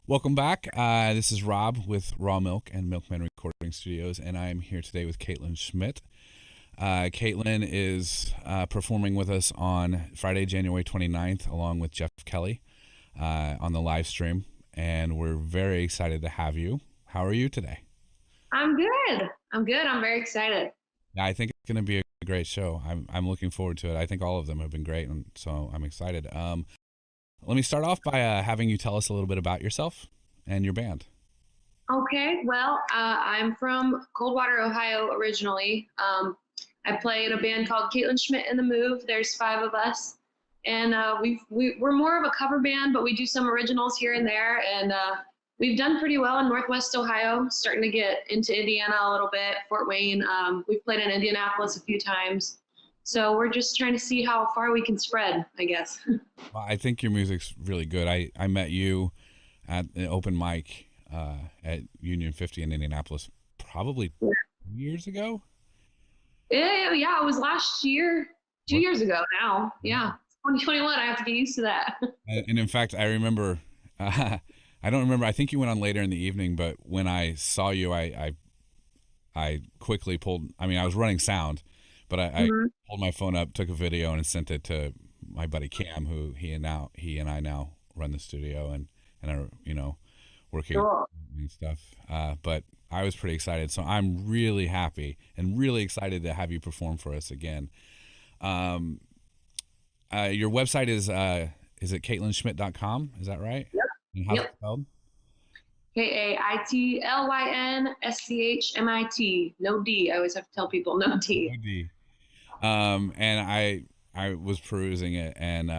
Welcome back. This is Rob with Raw Milk and Milkman Recording Studios, and I am here today with Kaitlyn Schmit. Kaitlyn is performing with us on Friday, January 29th, along with Jeff Kelly on the live stream, and we're very excited to have you. How are you today? I'm good. I'm good. I'm very excited. Yeah, I think it's going to be a great show. I'm looking forward to it. I think all of them have been great, and so I'm excited. Let me start off by having you tell us a little bit about yourself and your band. Okay, well, I'm from Coldwater, Ohio originally. I play in a band called Kaitlyn Schmit and the Move. There's five of us, and we're more of a cover band, but we do some originals here and there. And we've done pretty well in Northwest Ohio. Starting to get into Indiana a little bit, Fort Wayne. We've played in Indianapolis a few times, so we're just trying to see how far we can spread, I guess. Well, I think your music's really good. I met you at an open mic at Union 50 in Indianapolis probably 2 years ago. Yeah, it was last year, two What? years ago now. Yeah. Yeah, 2021. I have to get used to that. And in fact, I remember, I don't remember, I think you went on later in the evening, but when I saw you, I quickly pulled, I mean, I was running sound, but I Mhm. pulled my phone up, took a video, and sent it to my buddy Cam, who he and I now run the studio and are working Cool. and stuff. But I was pretty excited, so I'm really happy and really excited to have you perform for us again. Um, your website is it KaitlynSchmit.com? Is that right? Yep. And how's it Yep. spelled? KaitlynSchmit. No D. I always have to tell people no D. OD. And I was perusing it, and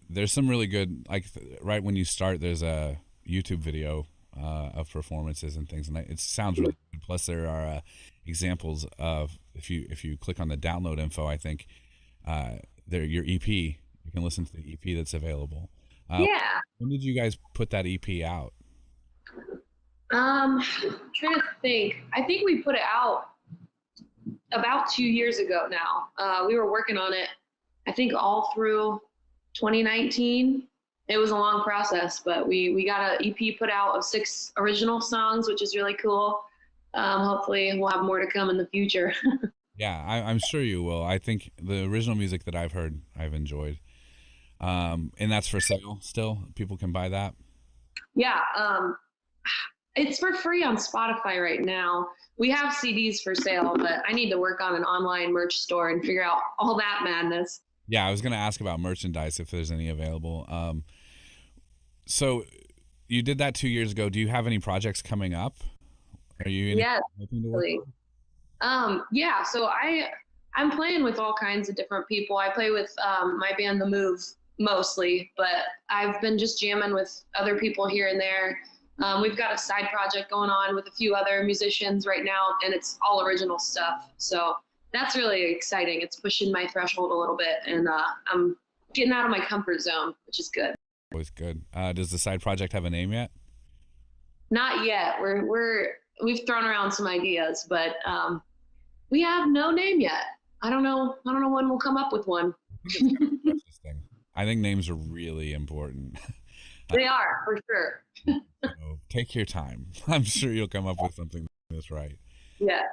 there's some really good, like right when you start, there's a YouTube video of performances and things, and it sounds really good. Plus, there are examples of if you click on the download info, I think there your EP. You can listen to the EP that's available. Uh, Yeah. when did you guys put that EP out? Trying to think. I think we put it out about 2 years ago now. We were working on it, I think, all through 2019. It was a long process, but we got an EP put out of 6 original songs, which is really cool. Hopefully, we'll have more to come in the future. Yeah, I'm sure you will. I think the original music that I've heard, I've enjoyed. And that's for sale still. People can buy that. Yeah, it's for free on Spotify right now. We have CDs for sale, but I need to work on an online merch store and figure out all that madness. Yeah, I was gonna ask about merchandise if there's any available. So you did that 2 years ago. Do you have any projects coming up? Are you Yes, hoping to work really. on? Yeah, so I'm playing with all kinds of different people. I play with my band The Move mostly, but I've been just jamming with other people here and there. We've got a side project going on with a few other musicians right now, and it's all original stuff. So that's really exciting. It's pushing my threshold a little bit, and I'm getting out of my comfort zone, which is good. Always good. Does the side project have a name yet? Not yet. We've thrown around some ideas, but we have no name yet. I don't know when we'll come up with one. I think it's kind of interesting. I think names are really important. They are for sure. So take your time. I'm sure you'll come up with something that's right. Yeah.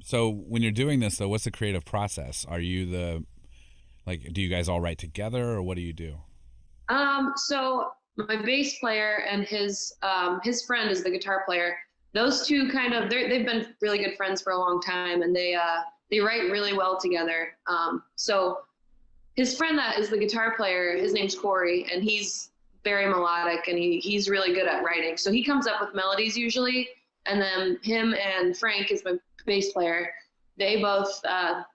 So when you're doing this though, what's the creative process? Are you do you guys all write together or what do you do? So my bass player and his friend is the guitar player. Those two kind of they've been really good friends for a long time, and they write really well together. So his friend that is the guitar player, his name's Corey, and he's very melodic, and he's really good at writing. So he comes up with melodies usually, and then him and Frank is my bass player. They both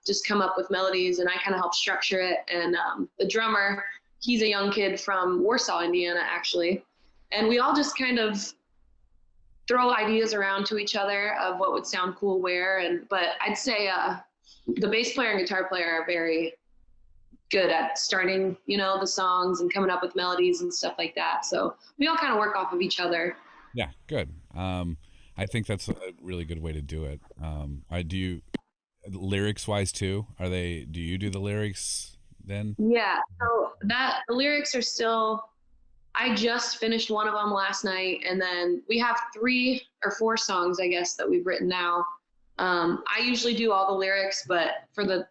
just come up with melodies, and I kind of help structure it. And the drummer, he's a young kid from Warsaw, Indiana, actually, and we all just kind of throw ideas around to each other of what would sound cool where. And but I'd say the bass player and guitar player are very good at starting, the songs and coming up with melodies and stuff like that. So we all kind of work off of each other. Yeah, good. I think that's a really good way to do it. I do you lyrics wise too. Do you do the lyrics then? Yeah. So that the lyrics are still I just finished one of them last night, and then we have 3 or 4 songs, I guess, that we've written now. I usually do all the lyrics, but for the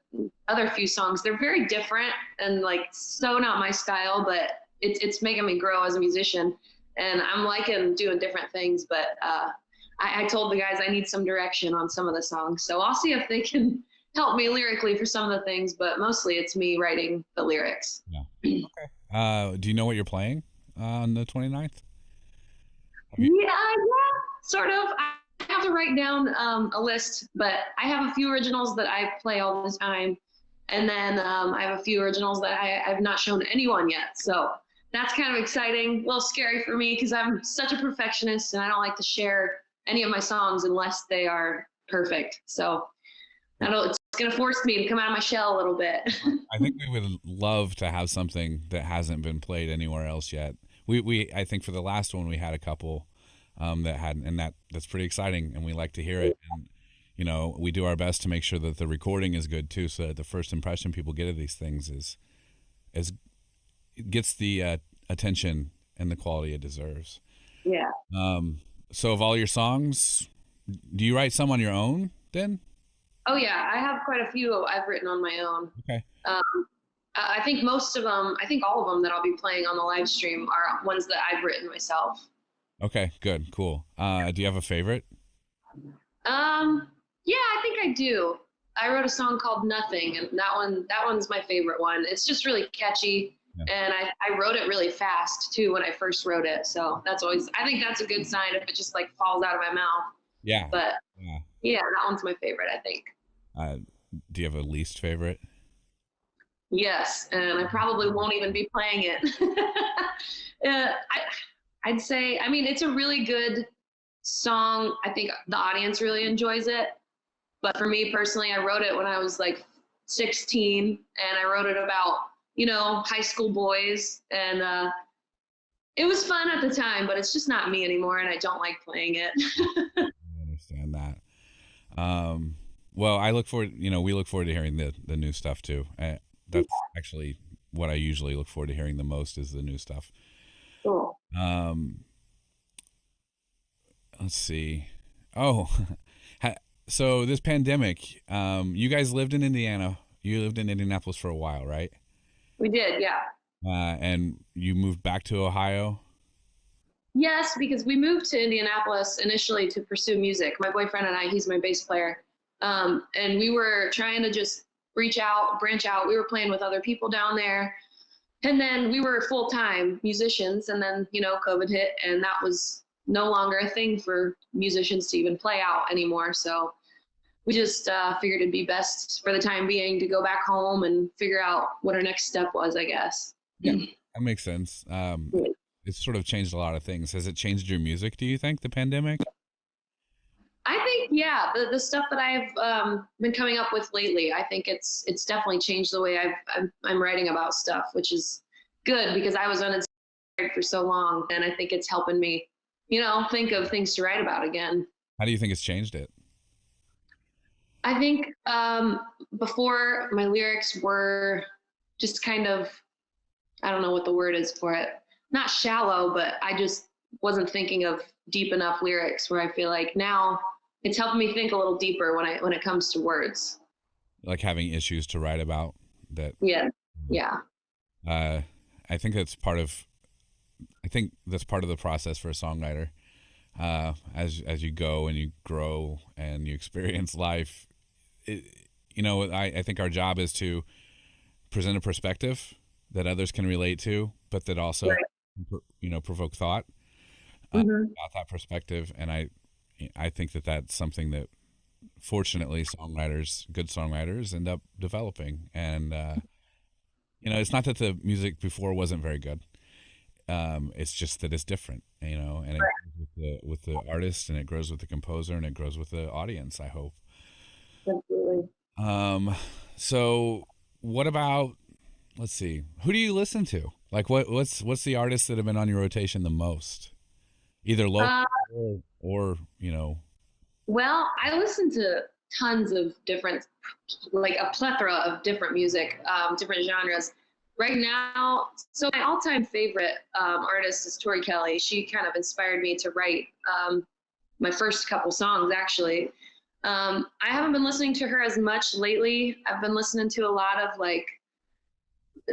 other few songs, they're very different and like so not my style, but it's making me grow as a musician, and I'm liking doing different things. But I told the guys I need some direction on some of the songs, so I'll see if they can help me lyrically for some of the things, but mostly it's me writing the lyrics. Yeah. Okay. Do you know what you're playing on the 29th? Have you? Yeah, sort of. I have to write down a list, but I have a few originals that I play all the time. And then I have a few originals that I've not shown anyone yet. So that's kind of exciting, a little scary for me because I'm such a perfectionist and I don't like to share any of my songs unless they are perfect. So it's going to force me to come out of my shell a little bit. I think we would love to have something that hasn't been played anywhere else yet. I think for the last one we had a couple that hadn't, and that's pretty exciting, and we like to hear it. And we do our best to make sure that the recording is good too, so that the first impression people get of these things is gets the attention and the quality it deserves. Yeah. So of all your songs, do you write some on your own then? Oh yeah, I have quite a few I've written on my own. Okay. I think most of them, I think all of them that I'll be playing on the live stream are ones that I've written myself. Okay, good, cool. Do you have a favorite? Yeah, I think I do. I wrote a song called Nothing, and that one's my favorite one. It's just really catchy, Yeah. and I wrote it really fast too when I first wrote it. So I think that's a good sign if it just like falls out of my mouth. Yeah. But Yeah. yeah, that one's my favorite, I think. Uh, do you have a least favorite? Yes, and I probably won't even be playing it. I'd say, I mean, it's a really good song. I think the audience really enjoys it. But for me personally, I wrote it when I was like 16, and I wrote it about, high school boys. And it was fun at the time, but it's just not me anymore, and I don't like playing it. I understand that. Well, I look forward, we look forward to hearing the new stuff too. That's actually what I usually look forward to hearing the most is the new stuff. Cool. Let's see. Oh, so this pandemic, you guys lived in Indiana. You lived in Indianapolis for a while, right? We did, yeah. And you moved back to Ohio? Yes, because we moved to Indianapolis initially to pursue music. My boyfriend and I, he's my bass player. And we were trying to just branch out. We were playing with other people down there. And then we were full-time musicians. And then, COVID hit, and that was no longer a thing for musicians to even play out anymore. So we just figured it'd be best for the time being to go back home and figure out what our next step was, I guess. Yeah, that makes sense. It's sort of changed a lot of things. Has it changed your music, do you think, the pandemic? I think, yeah, the stuff that I've been coming up with lately, I think it's definitely changed the way I'm writing about stuff, which is good because I was uninspired for so long, and I think it's helping me, think of things to write about again. How do you think it's changed it? I think before my lyrics were just kind of, I don't know what the word is for it, not shallow, but I just wasn't thinking of deep enough lyrics, where I feel like now it's helping me think a little deeper when it comes to words. Like having issues to write about that. Yeah. Yeah. I think that's part of the process for a songwriter. As you go and you grow and you experience life, I think our job is to present a perspective that others can relate to, but that also, right, provoke thought about that perspective. And I think that that's something that fortunately good songwriters end up developing. And, it's not that the music before wasn't very good. It's just that it's different, and it grows with the artist, and it grows with the composer, and it grows with the audience, I hope. Absolutely. So what about, let's see, who do you listen to? Like what's the artists that have been on your rotation the most? Either local or. Well, I listen to tons of different, like a plethora of different music, different genres. right now, so my all-time favorite artist is Tori Kelly. She kind of inspired me to write my first couple songs, actually. I haven't been listening to her as much lately. I've been listening to a lot of like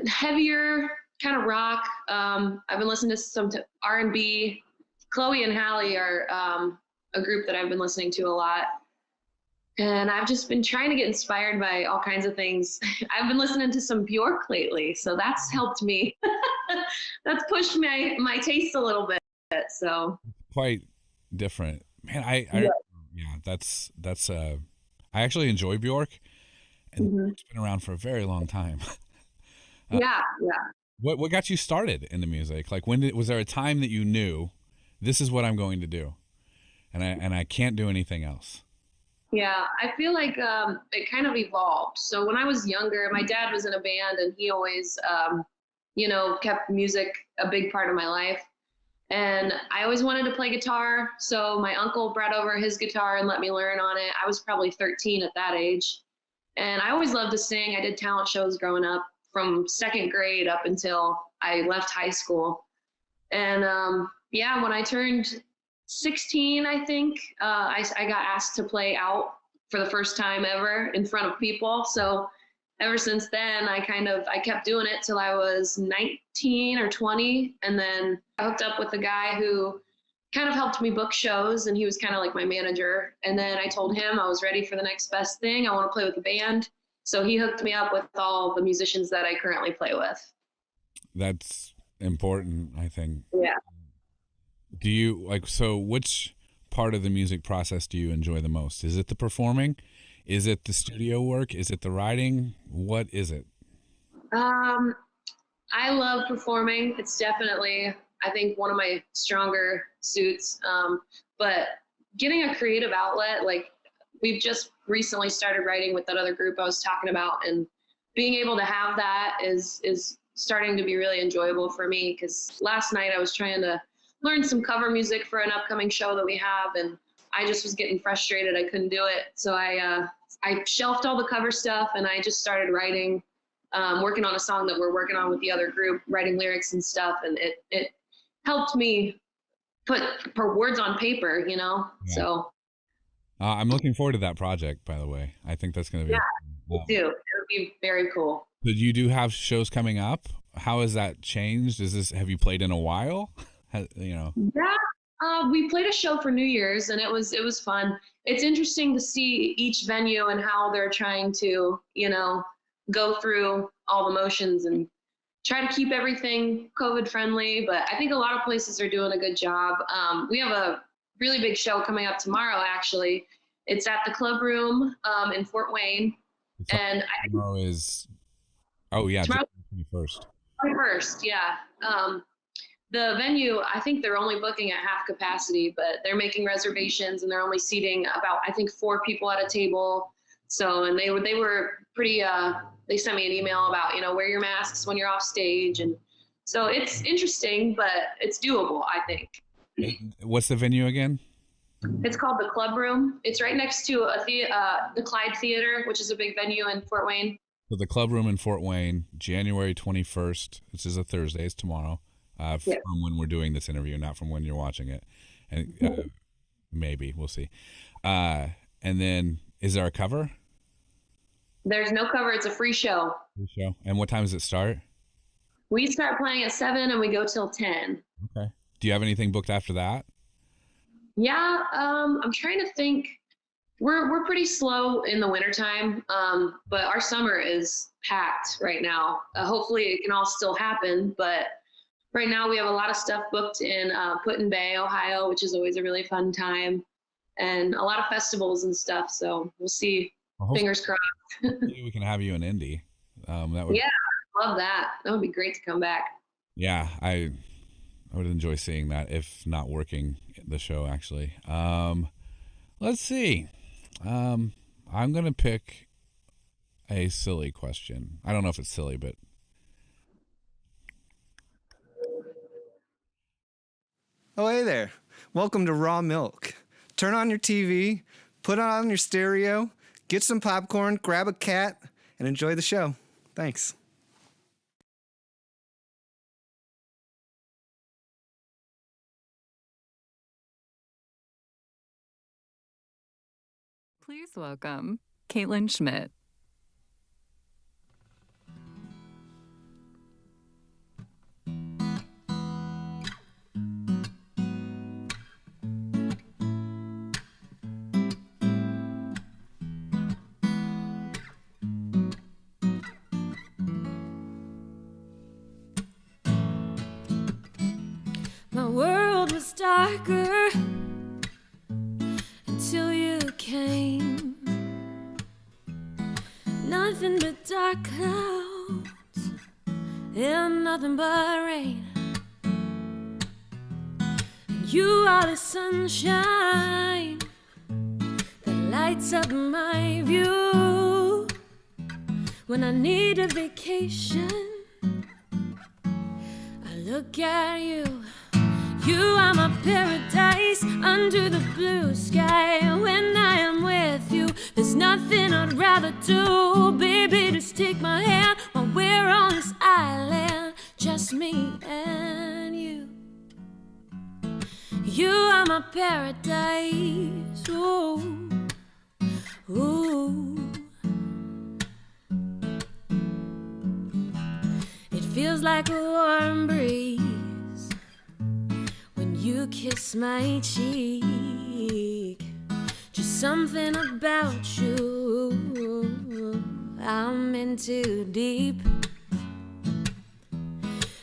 heavier kind of rock. I've been listening to some R&B. Chloe and Hallie are a group that I've been listening to a lot. And I've just been trying to get inspired by all kinds of things. I've been listening to some Bjork lately, so that's helped me. That's pushed my taste a little bit. So Quite different, man. yeah. Yeah, that's I actually enjoy Bjork, and Mhm. it's been around for a very long time. uh, Yeah, yeah. what got you started in the music? Like, was there a time that you knew this is what I'm going to do, and I can't do anything else? Yeah, I feel like it kind of evolved. So when I was younger, my dad was in a band, and he always, kept music a big part of my life. And I always wanted to play guitar. So my uncle brought over his guitar and let me learn on it. I was probably 13 at that age. And I always loved to sing. I did talent shows growing up from second grade up until I left high school. And yeah, when I turned 16, I think, I got asked to play out for the first time ever in front of people. So ever since then, I kept doing it till I was 19 or 20. And then I hooked up with a guy who kind of helped me book shows, and he was kind of like my manager. And then I told him I was ready for the next best thing. I want to play with a band. So he hooked me up with all the musicians that I currently play with. That's important, I think. Yeah. Do you like so? Which part of the music process do you enjoy the most? Is it the performing? Is it the studio work? Is it the writing? What is it? Um, I love performing. It's definitely, I think, one of my stronger suits. But getting a creative outlet, like we've just recently started writing with that other group I was talking about, and being able to have that is starting to be really enjoyable for me. Because last night I was trying to learn some cover music for an upcoming show that we have, and I just was getting frustrated. I couldn't do it, so I shelved all the cover stuff, and I just started writing, working on a song that we're working on with the other group, writing lyrics and stuff, and it helped me put words on paper, you know. Yeah. So I'm looking forward to that project. By the way, I think that's going to yeah, be. me too. It would be very cool. But you do have shows coming up. How has that changed? Have you played in a while? You know. Yeah, we played a show for New Year's, and it was fun. It's interesting to see each venue and how they're trying to, go through all the motions and try to keep everything COVID friendly. But I think a lot of places are doing a good job. We have a really big show coming up tomorrow. Actually, it's at the Club Room in Fort Wayne, and Tomorrow is. Oh yeah, tomorrow January 21st. 21st. Yeah. The venue, I think they're only booking at half capacity, but they're making reservations, and they're only seating about, I think, 4 people at a table. So, and they were pretty, they sent me an email about, wear your masks when you're off stage. And so it's interesting, but it's doable, I think. What's the venue again? It's called the Club Room. It's right next to the Clyde Theater, which is a big venue in Fort Wayne. So the Club Room in Fort Wayne, January 21st. This is a Thursday. It's tomorrow. Yeah. From when we're doing this interview, not from when you're watching it. And maybe we'll see. And then, is there a cover? There's no cover. It's a free show. Free show. And what time does it start? We start playing at 7 and we go till 10. Okay. Do you have anything booked after that? Yeah, I'm trying to think. We're pretty slow in the wintertime, but our summer is packed right now. Hopefully, it can all still happen. But right now, we have a lot of stuff booked in Put-in-Bay, Ohio, which is always a really fun time, and a lot of festivals and stuff. So we'll see. Well, Fingers crossed. hopefully we can have you in Indy. That would. Yeah, love that. That would be great to come back. Yeah, I would enjoy seeing that if not working the show actually. Let's see. I'm gonna pick a silly question. I don't know if it's silly, but Oh, hey there. Welcome to Raw Milk. Turn on your TV, put on your stereo, get some popcorn, grab a cat, and enjoy the show. Thanks. Please welcome Kaitlyn Schmit. My world was darker until you came. Nothing but dark clouds and nothing but rain. You are the sunshine that lights up my view. When I need a vacation, I look at you. You are my paradise under the blue sky. When I am with you, there's nothing I'd rather do. Baby, just take my hand while we're on this island, just me and you. You are my paradise. Ooh, ooh. It feels like a warm breeze when you kiss my cheek. Just something about you I'm in too deep.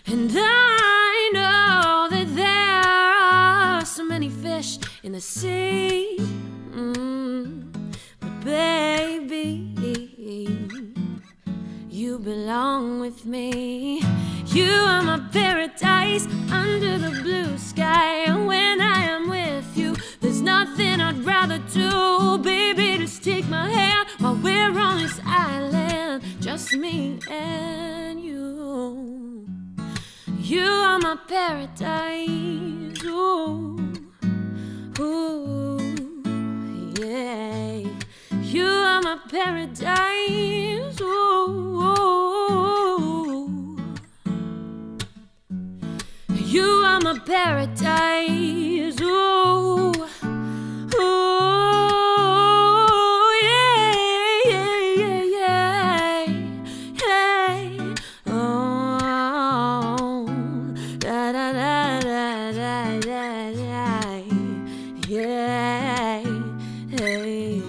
And I know that there are so many fish in the sea, but baby, you belong with me. You are my paradise under the blue sky. When I am with you, there's nothing I'd rather do. Baby, just take my hand while we're on this island, just me and you. You are my paradise. Ooh, ooh, yeah. You are my paradise. Ooh, you are my paradise. Ooh, ooh, yeah, yeah, yeah, yeah, hey, oh, da da da da da da da, yeah, hey.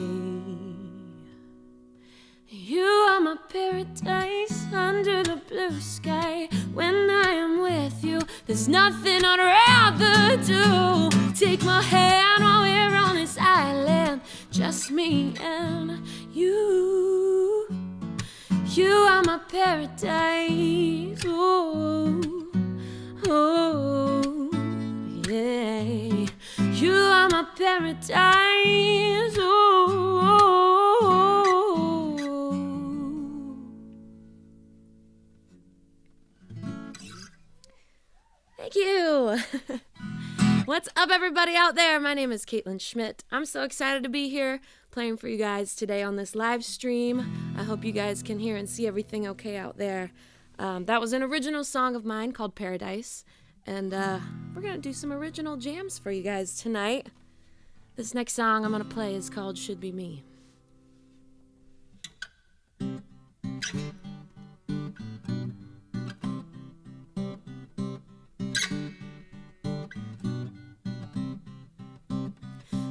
You are my paradise under the blue sky. When I am with you, there's nothing I'd rather do. Take my hand while we're on this island, just me and you. You are my paradise. Ooh, ooh, yeah. You are my paradise. Ooh. Thank you. What's up, everybody out there? My name is Kaitlyn Schmit. I'm so excited to be here playing for you guys today on this live stream. I hope you guys can hear and see everything okay out there. That was an original song of mine called Paradise, and we're going to do some original jams for you guys tonight. This next song I'm going to play is called Should Be Me.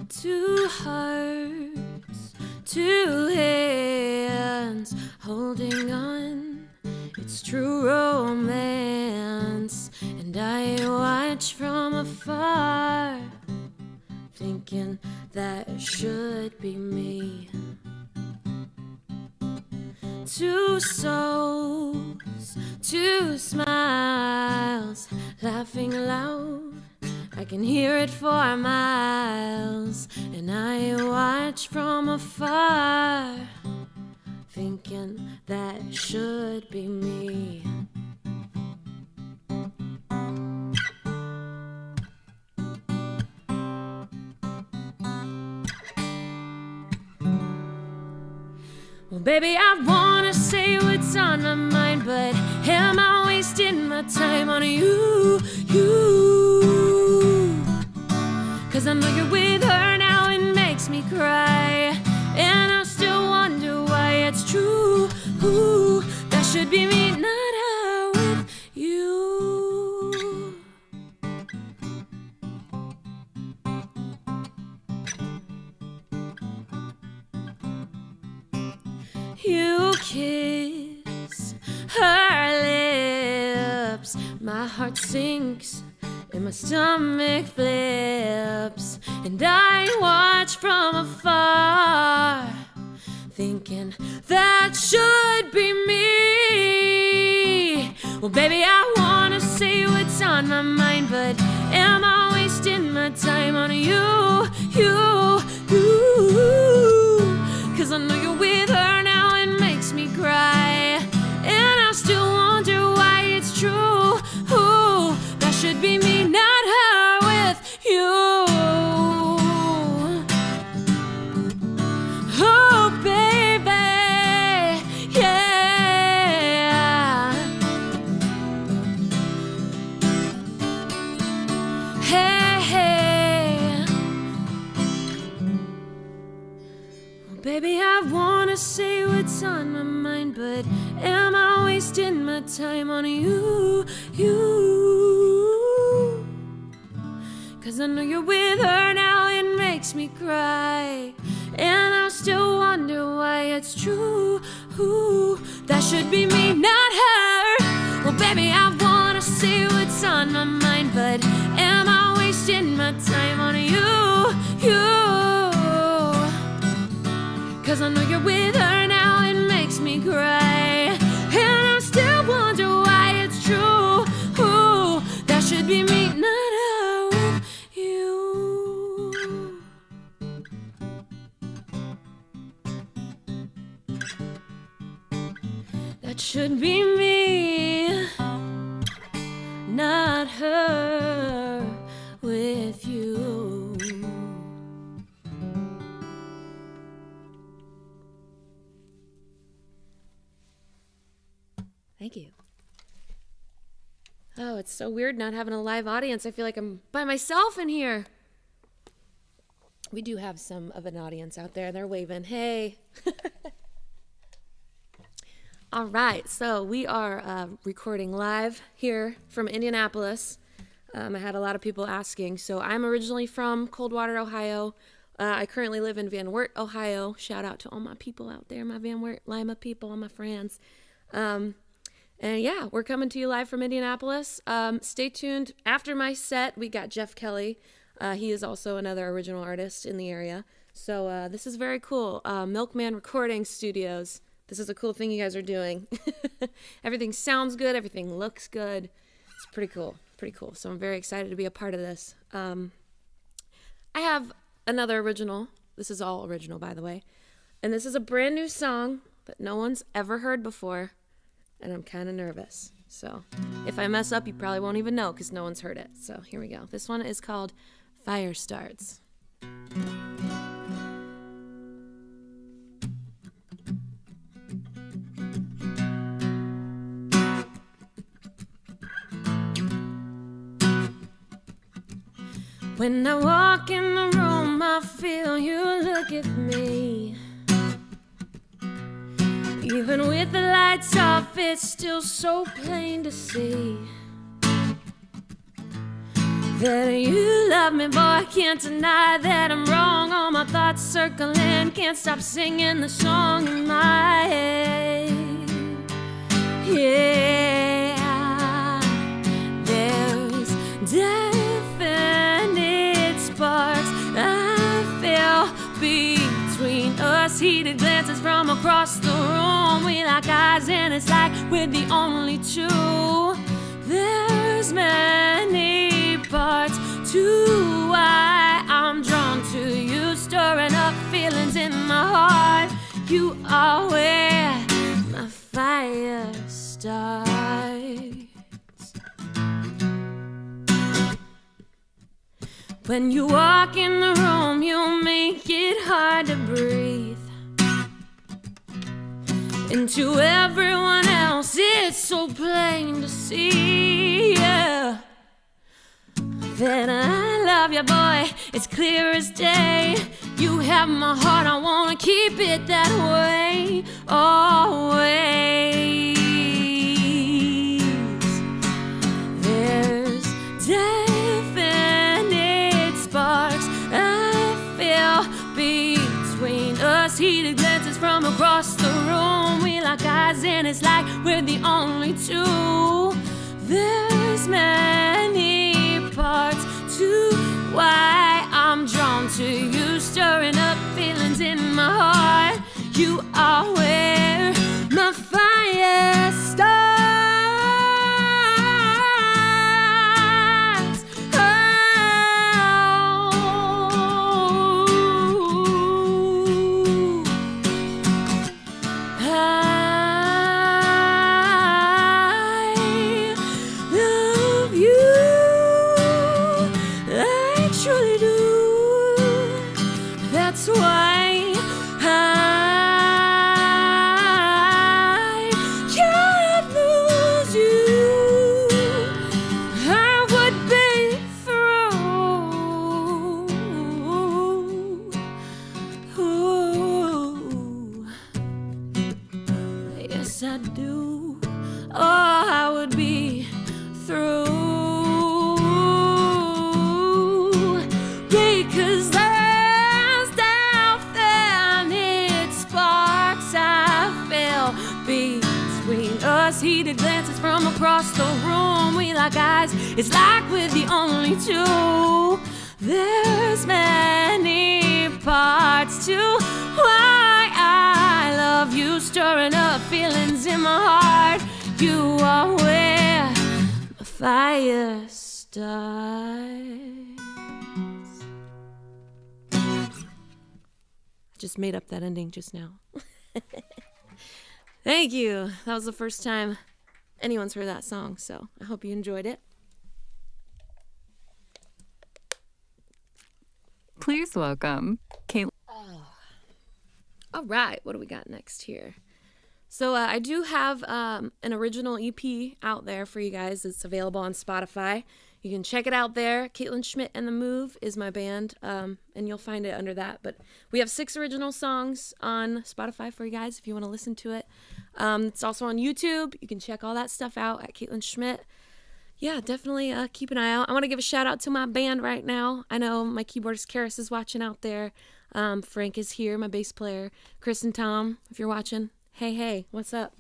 Two hearts, two hands, holding on. It's true romance, and I watch from afar, thinking that should be me. Two souls, two smiles, laughing loud. I can hear it for miles, and I watch from afar, thinking that should be me. Well, baby, I wanna say what's on my mind, but am I wasting my time on you? 'Cause I know you're with her now, it makes me cry. kiss her lips, my heart sinks and my stomach flips, and I watch from afar, thinking that should be me. Well, baby, I wanna say what's on my mind, but am I wasting my time on you? 'Cause I know you're with her now, it makes me cry, and I still wonder why it's true. Ooh, that should be me, not her, with you. Oh, baby, yeah. Hey, hey. Well, baby, I wanna say what's on my mind, but am I wasting my time on you? 'Cause I know you're with her now, it makes me cry, and I still wonder why it's true. Ooh, that should be me, not her. Well, baby, I wanna say what's on my mind, but am I wasting my time on you? 'Cause I know you're with her now, it makes me cry, and I still wonder why it's true. Ooh, that should be me, not her, with you. That should be me, not her, with you. Thank you. Oh, it's so weird not having a live audience. I feel like I'm by myself in here. We do have some of an audience out there. They're waving. Hey. All right, so we are recording live here from Indianapolis. I had a lot of people asking. So I'm originally from Coldwater, Ohio. I currently live in Van Wert, Ohio. Shout out to all my people out there, my Van Wert, Lima people, all my friends. And yeah, we're coming to you live from Indianapolis. Stay tuned. After my set, we got Jeff Kelly. He is also another original artist in the area. So this is very cool. Milkman Recording Studios. This is a cool thing you guys are doing. Everything sounds good. Everything looks good. It's pretty cool. Pretty cool. So I'm very excited to be a part of this. I have another original. This is all original, by the way. And this is a brand new song that no one's ever heard before. And I'm kind of nervous. So if I mess up, you probably won't even know because no one's heard it. So here we go. This one is called Fire Starts. When I walk in the room, I feel you look at me. Even with the lights off, it's still so plain to see that you love me, boy. I can't deny that I'm wrong. All my thoughts circling, can't stop singing the song in my head. Yeah, there's definite sparks I feel between us, heated glances from across the room. We lock eyes and it's like we're the only two. There's many parts to why I'm drawn to you, stirring up feelings in my heart. You are where my fire starts. When you walk in the room, you make it hard to breathe. And to everyone else, it's so plain to see, yeah, that I love you, boy. It's clear as day. You have my heart, I wanna keep it that way, always. There's definite sparks I feel between us, heated glances from across the room. We lock eyes and it's like we're the only two. There's many parts to why I'm drawn to you, stirring up feelings in my heart. You are where my fire starts. Heated glances from across the room. We lock eyes, it's like we're the only two. There's many parts to why I love you, stirring up feelings in my heart. You are where my fire starts. I just made up that ending just now. Thank you. That was the first time anyone's heard that song, so I hope you enjoyed it. Please welcome Kaitlyn. All right, what do we got next here? So I do have an original EP out there for you guys. It's available on Spotify. You can check it out there. Kaitlyn Schmit and The Move is my band, and you'll find it under that. But we have 6 original songs on Spotify for you guys if you want to listen to it. It's also on YouTube. You can check all that stuff out at Kaitlyn Schmit. Yeah, definitely keep an eye out. I want to give a shout out to my band right now. I know my keyboardist Karis is watching out there. Frank is here, my bass player. Chris and Tom, if you're watching, hey, what's up?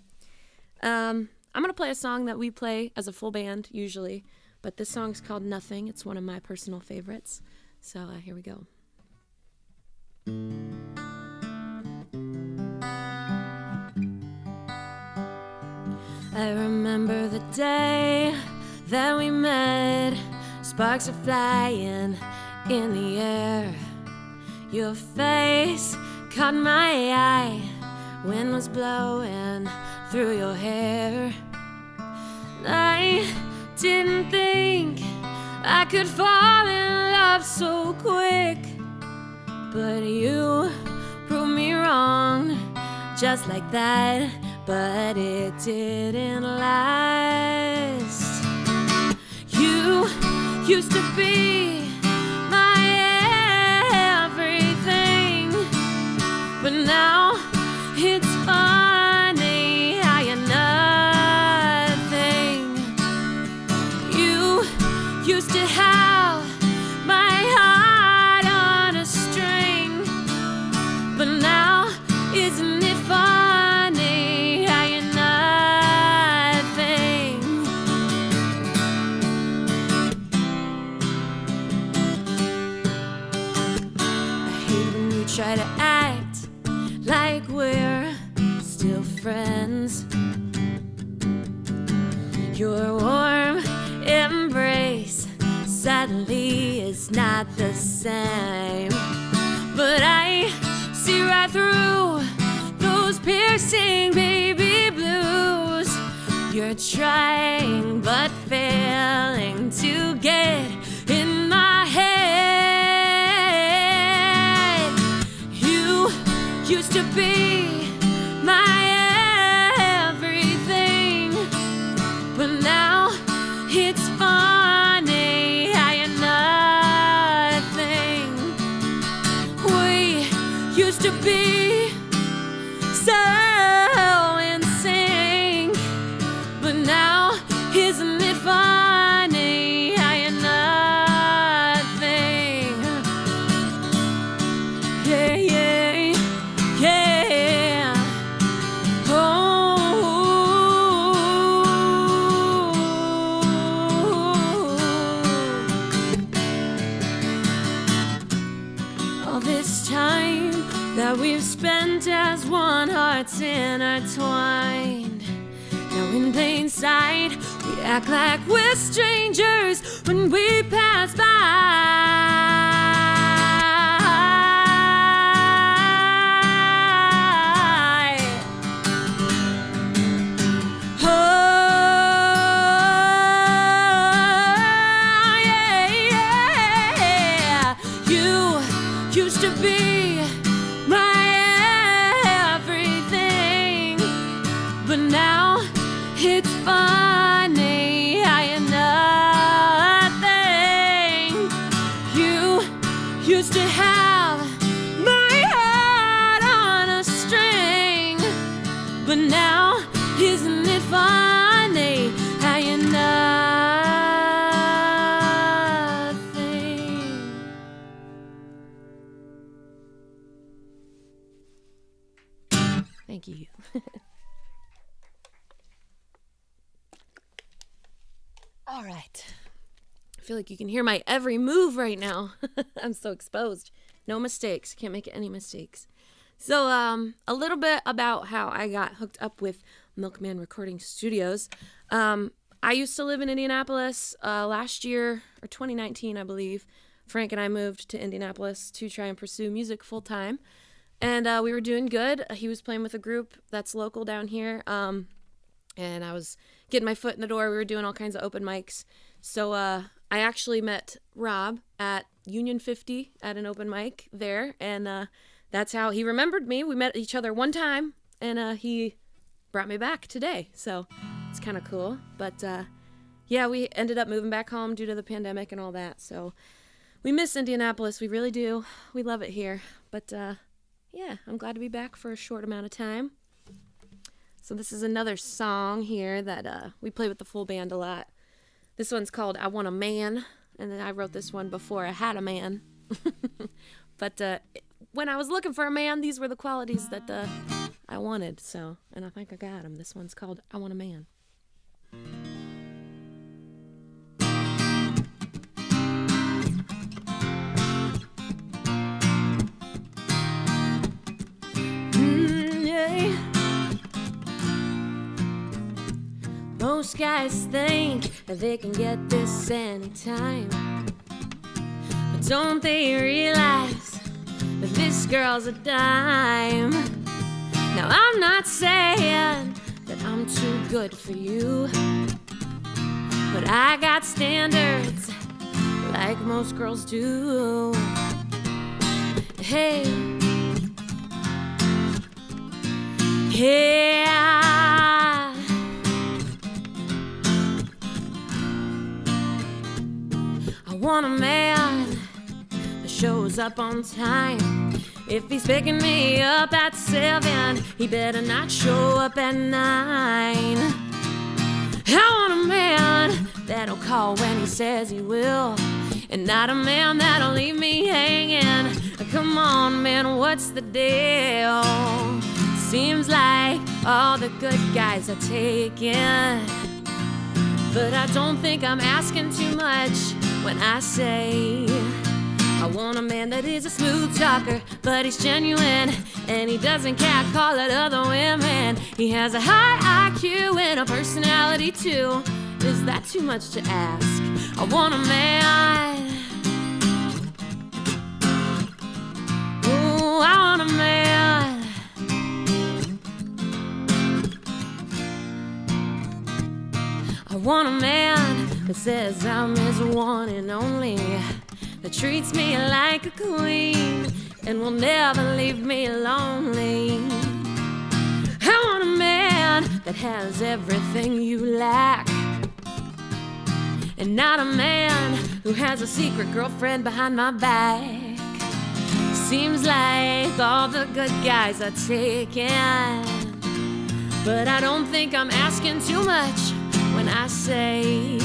I'm going to play a song that we play as a full band usually. But this song's called Nothing. It's one of my personal favorites. So here we go. I remember the day that we met. Sparks are flying in the air. Your face caught my eye. Wind was blowing through your hair. I didn't think I could fall in love so quick, but you proved me wrong, just like that. But it didn't last. You used to be my everything, but now it's funny how you're nothing. You used to have my heart on a string, but now isn't it funny how you're nothing? I hate when you try to act like we're still friends. Your warm embrace sadly is not the same. But I see right through those piercing baby blues. You're trying but failing to get in my head. You used to be my everything, but now it's funny how you're nothing. We used to be so in sync, but now isn't it funny we've spent as one, hearts intertwined. Now in plain sight, we act like we're strangers when we pass by. Oh, yeah. You used to be my everything, but now it's funny how you're nothing. You used to have my heart on a string, but now isn't it funny how you're nothing? Thank you. All right. I feel like you can hear my every move right now. I'm so exposed. No mistakes. Can't make any mistakes. So, a little bit about how I got hooked up with Milkman Recording Studios. I used to live in Indianapolis last year, or 2019, I believe. Frank and I moved to Indianapolis to try and pursue music full time. And we were doing good. He was playing with a group that's local down here. And I was getting my foot in the door. We were doing all kinds of open mics. So I actually met Rob at Union 50 at an open mic there. And that's how he remembered me. We met each other one time, and he brought me back today. So it's kind of cool. But yeah, we ended up moving back home due to the pandemic and all that. So we miss Indianapolis. We really do. We love it here. But yeah, I'm glad to be back for a short amount of time. So this is another song here that we play with the full band a lot. This one's called I Want a Man, and then I wrote this one before I had a man. But when I was looking for a man, these were the qualities that I wanted. So, and I think I got them. This one's called I Want a Man. Most guys think that they can get this anytime, but don't they realize that this girl's a dime? Now I'm not saying that I'm too good for you, but I got standards like most girls do. Hey, yeah, I want a man that shows up on time. If he's picking me up at 7, he better not show up at 9. I want a man that'll call when he says he will, and not a man that'll leave me hanging. Come on, man, what's the deal? Seems like all the good guys are taken, but I don't think I'm asking too much when I say I want a man that is a smooth talker, but he's genuine, and he doesn't catcall at other women. He has a high IQ and a personality too. Is that too much to ask? I want a man. Ooh, I want a man. I want a man that says I'm his one and only, that treats me like a queen and will never leave me lonely. I want a man that has everything you lack, and not a man who has a secret girlfriend behind my back. Seems like all the good guys are taken, but I don't think I'm asking too much when I say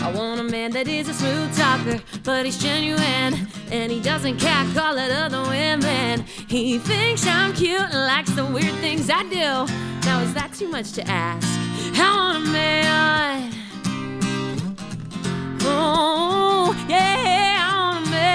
I want a man that is a smooth talker, but he's genuine, and he doesn't catcall at other women. He thinks I'm cute and likes the weird things I do. Now is that too much to ask? I want a man. Oh, yeah, I want a man.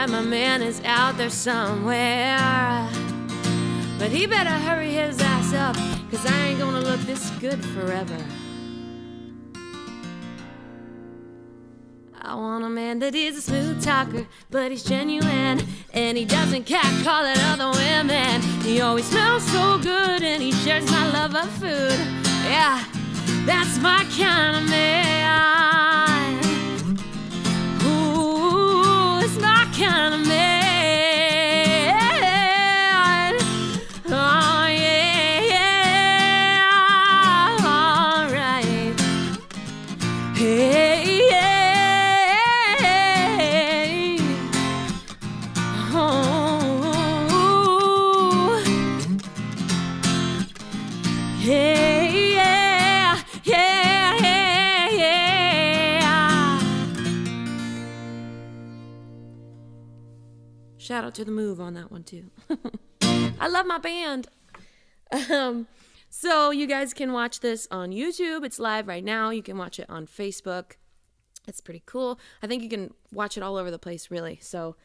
that my man is out there somewhere. But he better hurry his ass up, 'cause I ain't gonna look this good forever. I want a man that is a smooth talker, but he's genuine, and he doesn't catcall at other women. He always smells so good, and he shares my love of food. Yeah, that's my kind of man. Ooh, it's my kind of man. Oh yeah, yeah, all right. Hey. Shout out to The Move on that one too. I love my band. So you guys can watch this on YouTube. It's live right now. You can watch it on Facebook. It's pretty cool. I think you can watch it all over the place, really. So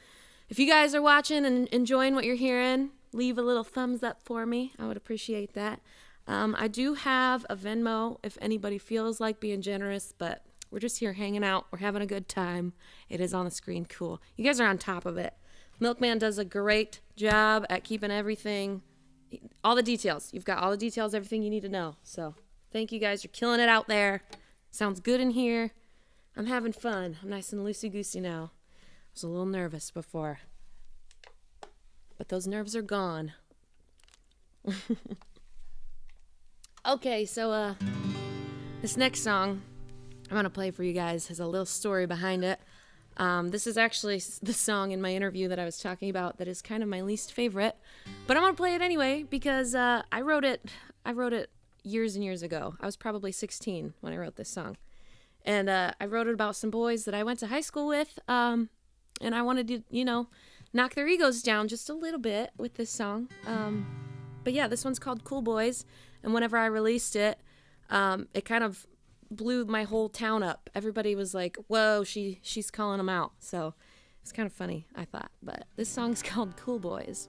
if you guys are watching and enjoying what you're hearing, leave a little thumbs up for me. I would appreciate that. I do have a Venmo if anybody feels like being generous, but we're just here hanging out. We're having a good time. It is on the screen. Cool. You guys are on top of it. Milkman does a great job at keeping everything, all the details. You've got all the details, everything you need to know. So thank you guys. You're killing it out there. Sounds good in here. I'm having fun. I'm nice and loosey-goosey now. I was a little nervous before, but those nerves are gone. Okay, so this next song I'm going to play for you guys has a little story behind it. This is actually the song in my interview that I was talking about that is kind of my least favorite, but I'm going to play it anyway because I wrote it years and years ago. I was probably 16 when I wrote this song, and I wrote it about some boys that I went to high school with, and I wanted to, knock their egos down just a little bit with this song. But yeah, this one's called Cool Boys, and whenever I released it, it kind of blew my whole town up. Everybody was like, whoa, she's calling them out. So it's kind of funny, I thought. But this song's called Cool Boys.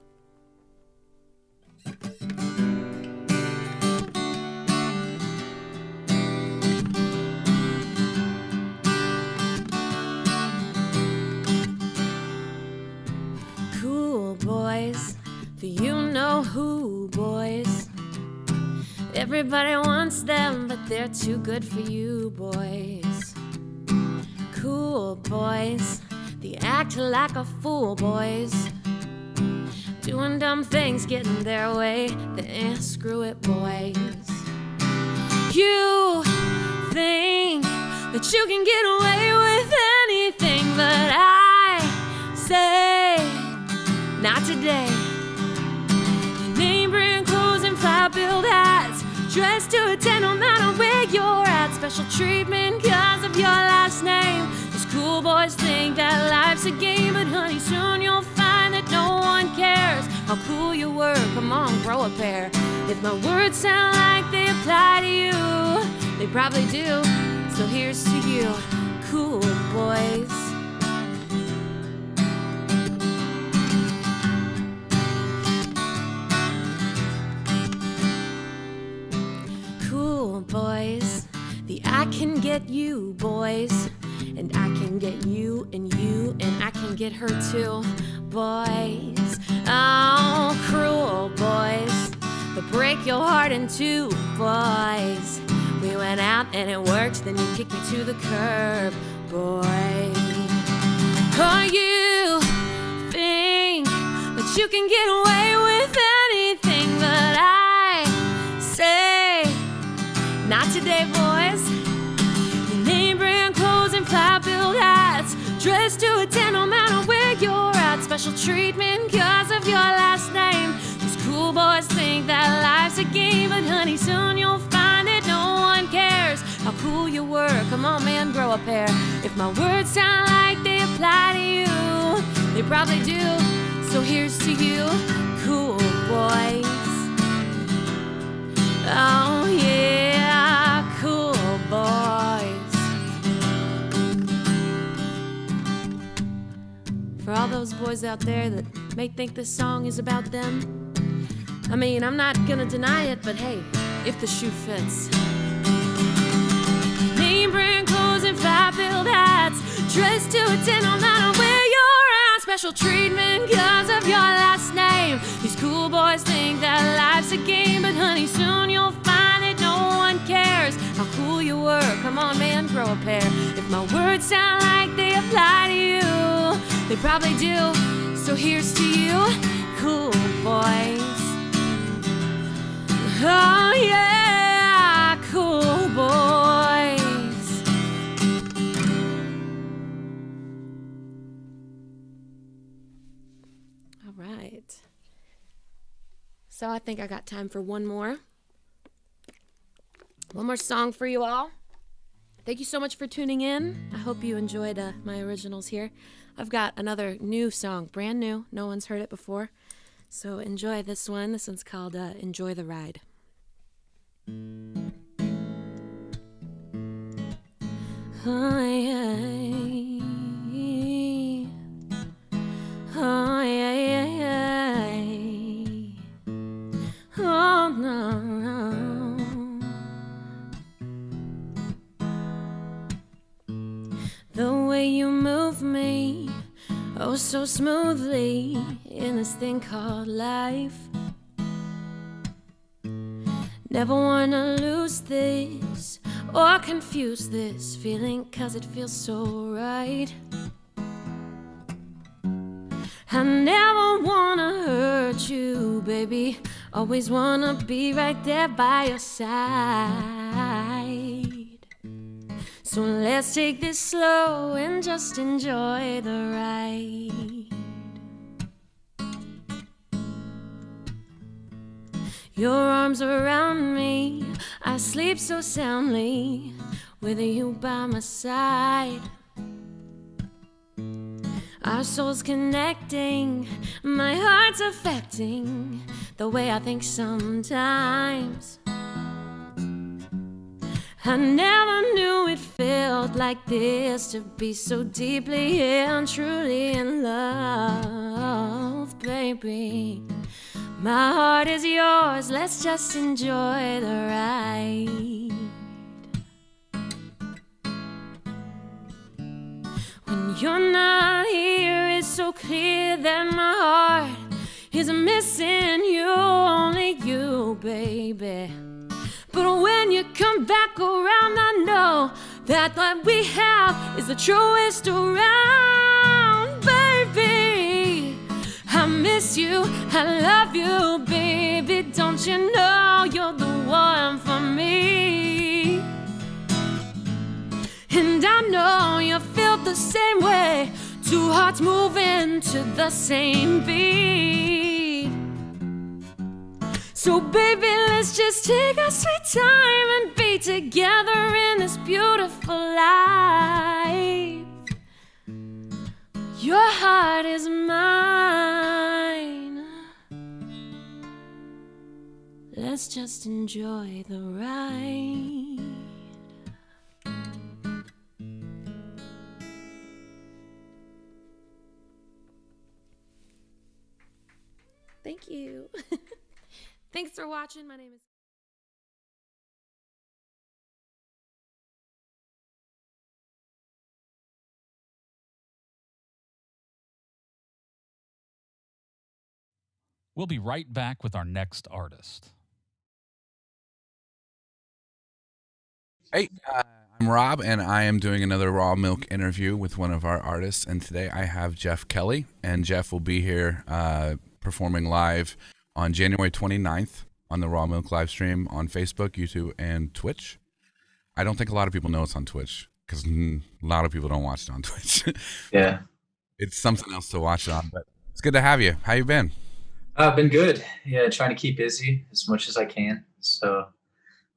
Cool boys, do you know who, boys? Everybody wants them, but they're too good for you, boys. Cool boys, they act like a fool, boys. Doing dumb things, getting their way, screw it, boys. You think that you can get away with anything, but I say, not today. Name brand clothes and fly-billed hats, dressed to attend no matter where you're at. Special treatment because of your last name. These cool boys think that life's a game, but honey, soon you'll find that no one cares how cool you were. Come on, grow a pair. If my words sound like they apply to you, they probably do. So here's to you, cool boys. Boys, I can get you, boys, and I can get you, and I can get her too, boys. Oh, cruel boys, that break your heart in two, boys. We went out and it worked, then you kicked me to the curb, boy. Oh, you think that you can get away with anything, but I say, not today, boys. Your name brand clothes and fly-billed hats, dressed to attend no matter where you're at. Special treatment because of your last name. These cool boys think that life's a game, but honey, soon you'll find it. No one cares how cool you were. Come on, man, grow a pair. If my words sound like they apply to you, they probably do. So here's to you, cool boys. Oh yeah, cool boys. For all those boys out there that may think this song is about them. I mean, I'm not gonna deny it, but hey, if the shoe fits. Name brand clothes and fat-filled hats, dressed to attend no matter where you're at. Special treatment because of your last name. These cool boys think that life's a game, but honey, soon you'll find that no one cares how cool you were. Come on, man, grow a pair. If my words sound like they apply to you, they probably do. So here's to you, cool boys. Oh yeah, cool boys. All right. So I think I got time for one more song for you all. Thank you so much for tuning in. I hope you enjoyed my originals here. I've got another new song, brand new. No one's heard it before. So enjoy this one. This one's called Enjoy the Ride. Oh, yeah. Oh, yeah, yeah, yeah. Oh, no, no. The way you move me, oh, so smoothly in this thing called life. Never wanna lose this or confuse this feeling, 'cause it feels so right. I never wanna hurt you, baby. Always wanna be right there by your side. So let's take this slow and just enjoy the ride. Your arms around me, I sleep so soundly with you by my side. Our souls connecting, my heart's affecting the way I think sometimes. I never knew it felt like this, to be so deeply and truly in love, baby. My heart is yours, let's just enjoy the ride. When you're not here, it's so clear that my heart is missing you, only you, baby. But when you come back around, I know that what we have is the truest around, baby. I miss you, I love you, baby. Don't you know you're the one for me? And I know you feel the same way. Two hearts moving to the same beat. So baby, let's just take our sweet time and be together in this beautiful life. Your heart is mine. Let's just enjoy the ride. Thank you. Thanks for watching. My name is... We'll be right back with our next artist. Hey, I'm Rob, and I am doing another Raw Milk interview with one of our artists. And today I have Jeff Kelly, and Jeff will be here performing live on January 29th on the Raw Milk live stream on Facebook, YouTube, and Twitch. I don't think a lot of people know it's on Twitch because a lot of people don't watch it on Twitch. Yeah. It's something else to watch it on, but it's good to have you. How you been? I've been good. Yeah, trying to keep busy as much as I can. So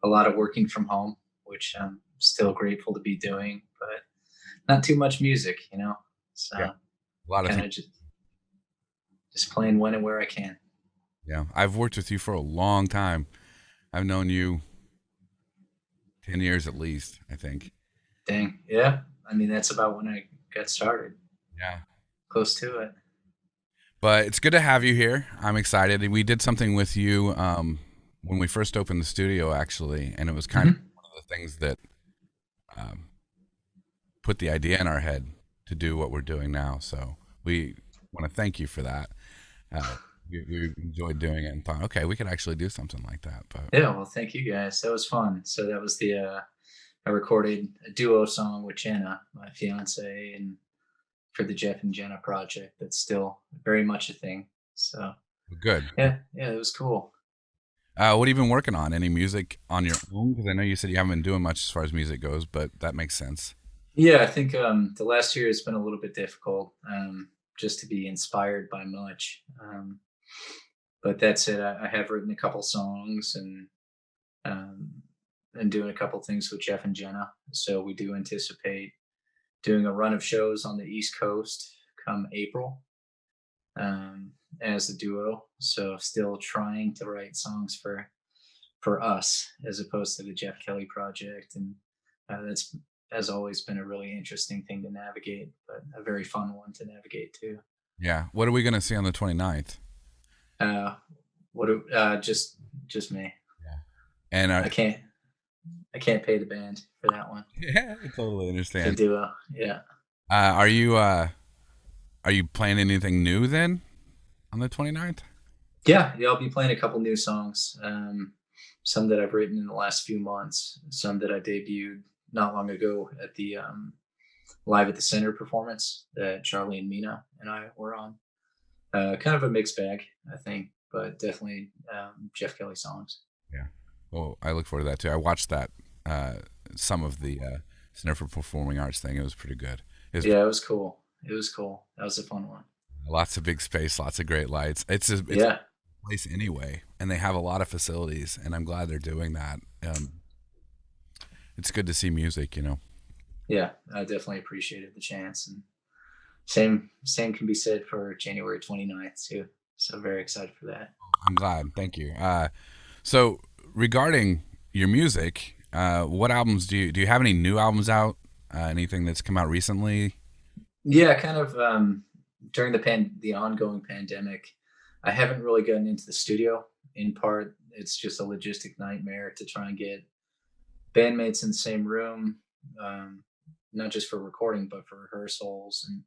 a lot of working from home, which I'm still grateful to be doing, but not too much music, you know. So yeah. A lot of kind of just playing when and where I can. Yeah, I've worked with you for a long time. I've known you 10 years at least, I think. Dang. Yeah. I mean, that's about when I got started. Yeah. Close to it. But it's good to have you here. I'm excited. We did something with you when we first opened the studio, actually, and it was kind of one of the things that um, put the idea in our head to do what we're doing now. So we want to thank you for that. We enjoyed doing it and thought, okay, we could actually do something like that. But Yeah, well, thank you guys. That was fun. So that was I recorded a duo song with Jenna, my fiance, and for the Jeff and Jenna project. That's still very much a thing. So good. yeah, it was cool. What have you been working on? Any music on your own? Because I know you said you haven't been doing much as far as music goes, but that makes sense. Yeah, I think the last year has been a little bit difficult just to be inspired by much. But that said, I have written a couple songs and doing a couple things with Jeff and Jenna. So we do anticipate doing a run of shows on the East Coast come April as a duo. So still trying to write songs for us as opposed to the Jeff Kelly project, and that's has always been a really interesting thing to navigate, but a very fun one to navigate too. Yeah. What are we going to see on the 29th? Just me. Yeah. And I can't pay the band for that one. Yeah, I totally understand. The duo, yeah. Are you playing anything new then on the 29th? Yeah, I'll be playing a couple new songs. Some that I've written in the last few months, some that I debuted not long ago at the Live at the Center performance that Charlie and Mina and I were on. Kind of a mixed bag, I think, but definitely Jeff Kelly songs. Yeah. Well, I look forward to that too. I watched that some of the Center for Performing Arts thing. It was pretty good. It was cool. It was cool. That was a fun one. Lots of big space, lots of great lights. It's a place anyway, and they have a lot of facilities, and I'm glad they're doing that. It's good to see music, Yeah, I definitely appreciated the chance, and same can be said for January 29th too. So very excited for that. I'm glad. Thank you. So regarding your music, what albums do you have any new albums out? Anything that's come out recently? Yeah, kind of during the ongoing pandemic, I haven't really gotten into the studio. In part, it's just a logistic nightmare to try and get bandmates in the same room, not just for recording, but for rehearsals. And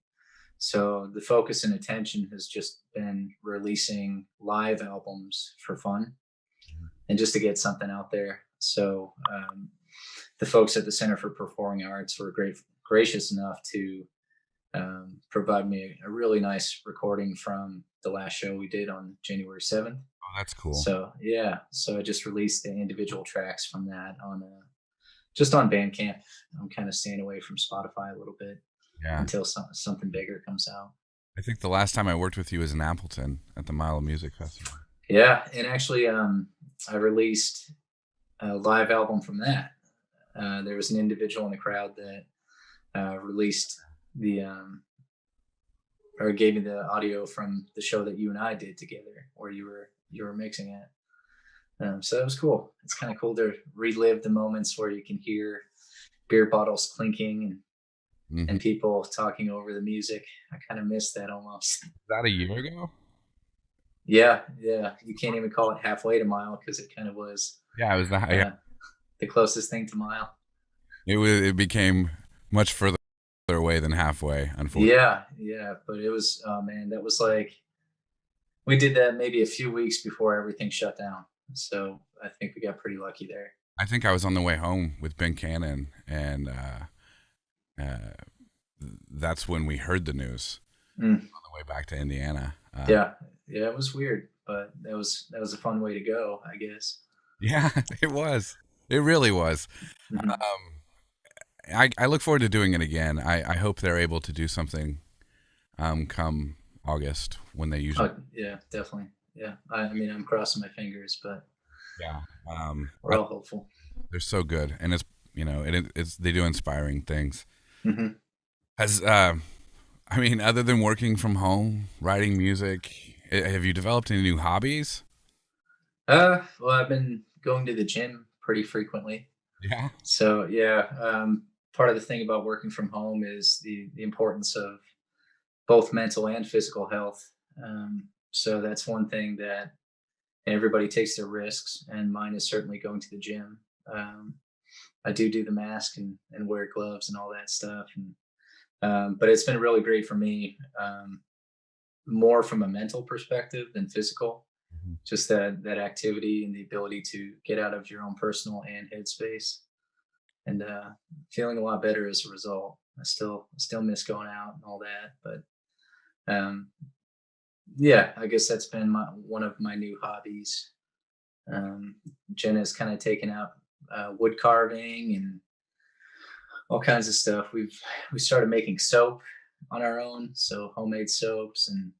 so the focus and attention has just been releasing live albums for fun and just to get something out there. So the folks at the Center for Performing Arts were gracious enough to provide me a really nice recording from the last show we did on January 7th. Oh, that's cool. So yeah, so I just released the individual tracks from that on just on Bandcamp. I'm kind of staying away from Spotify a little bit until something bigger comes out. I think the last time I worked with you was in Appleton at the Mile of Music Festival. Yeah, and actually I released a live album from that. There was an individual in the crowd that released or gave me the audio from the show that you and I did together, where you were mixing it. So that was cool. It's kind of cool to relive the moments where you can hear beer bottles clinking and people talking over the music. I kind of miss that almost. Is that a year ago? Yeah. You can't even call it halfway to Mile because it kind of was. Yeah, it was the closest thing to Mile. It became much further away than halfway, unfortunately. Yeah, but it was, oh man, that was like, we did that maybe a few weeks before everything shut down. So I think we got pretty lucky there. I think I was on the way home with Ben Cannon, and that's when we heard the news on the way back to Indiana. Yeah, it was weird, but that was a fun way to go, I guess. Yeah, it was. It really was. Mm-hmm. I look forward to doing it again. I hope they're able to do something come August when they usually. Yeah, definitely. Yeah, I mean, I'm crossing my fingers, but yeah, we're all hopeful. They're so good, and it's they do inspiring things. Mm-hmm. I mean, other than working from home, writing music, have you developed any new hobbies? Well, I've been going to the gym pretty frequently. Yeah. So yeah, part of the thing about working from home is the importance of both mental and physical health. So that's one thing that everybody takes their risks, and mine is certainly going to the gym. Um, I do the mask and wear gloves and all that stuff. And but it's been really great for me, more from a mental perspective than physical. Mhm. Just that activity and the ability to get out of your own personal and headspace, and feeling a lot better as a result. I still miss going out and all that, but um, yeah, I guess that's been one of my new hobbies. Jenna's kind of taken up wood carving and all kinds of stuff. We started making soap on our own, so homemade soaps, and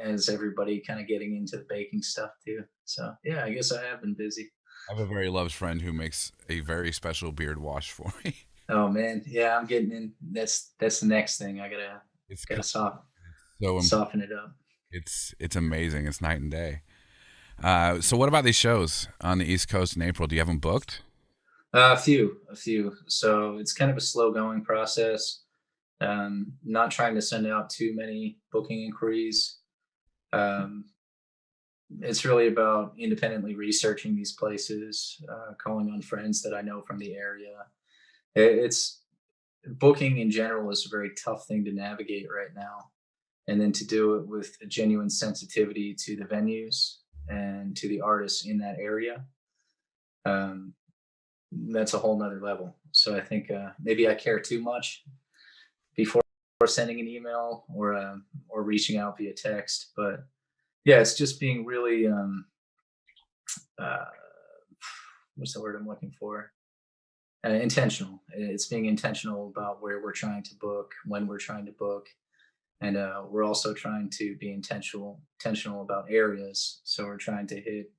as everybody kind of getting into the baking stuff too. So yeah, I guess I have been busy. I have a very loved friend who makes a very special beard wash for me. Oh man, yeah, I'm getting in. That's the next thing. I gotta It's gotta soften so soften it up. it's amazing. It's night and day. So what about these shows on the East Coast in April? Do you have them booked? A few. So it's kind of a slow going process. Not trying to send out too many booking inquiries. Um, it's really about independently researching these places, calling on friends that I know from the area. It's booking in general is a very tough thing to navigate right now. And then to do it with a genuine sensitivity to the venues and to the artists in that area, um, that's a whole nother level. So I think maybe I care too much before sending an email or reaching out via text. But yeah, it's just being really uh, what's the word I'm looking for? Intentional. It's being intentional about where we're trying to book, when we're trying to book, and we're also trying to be intentional about areas. So we're trying to hit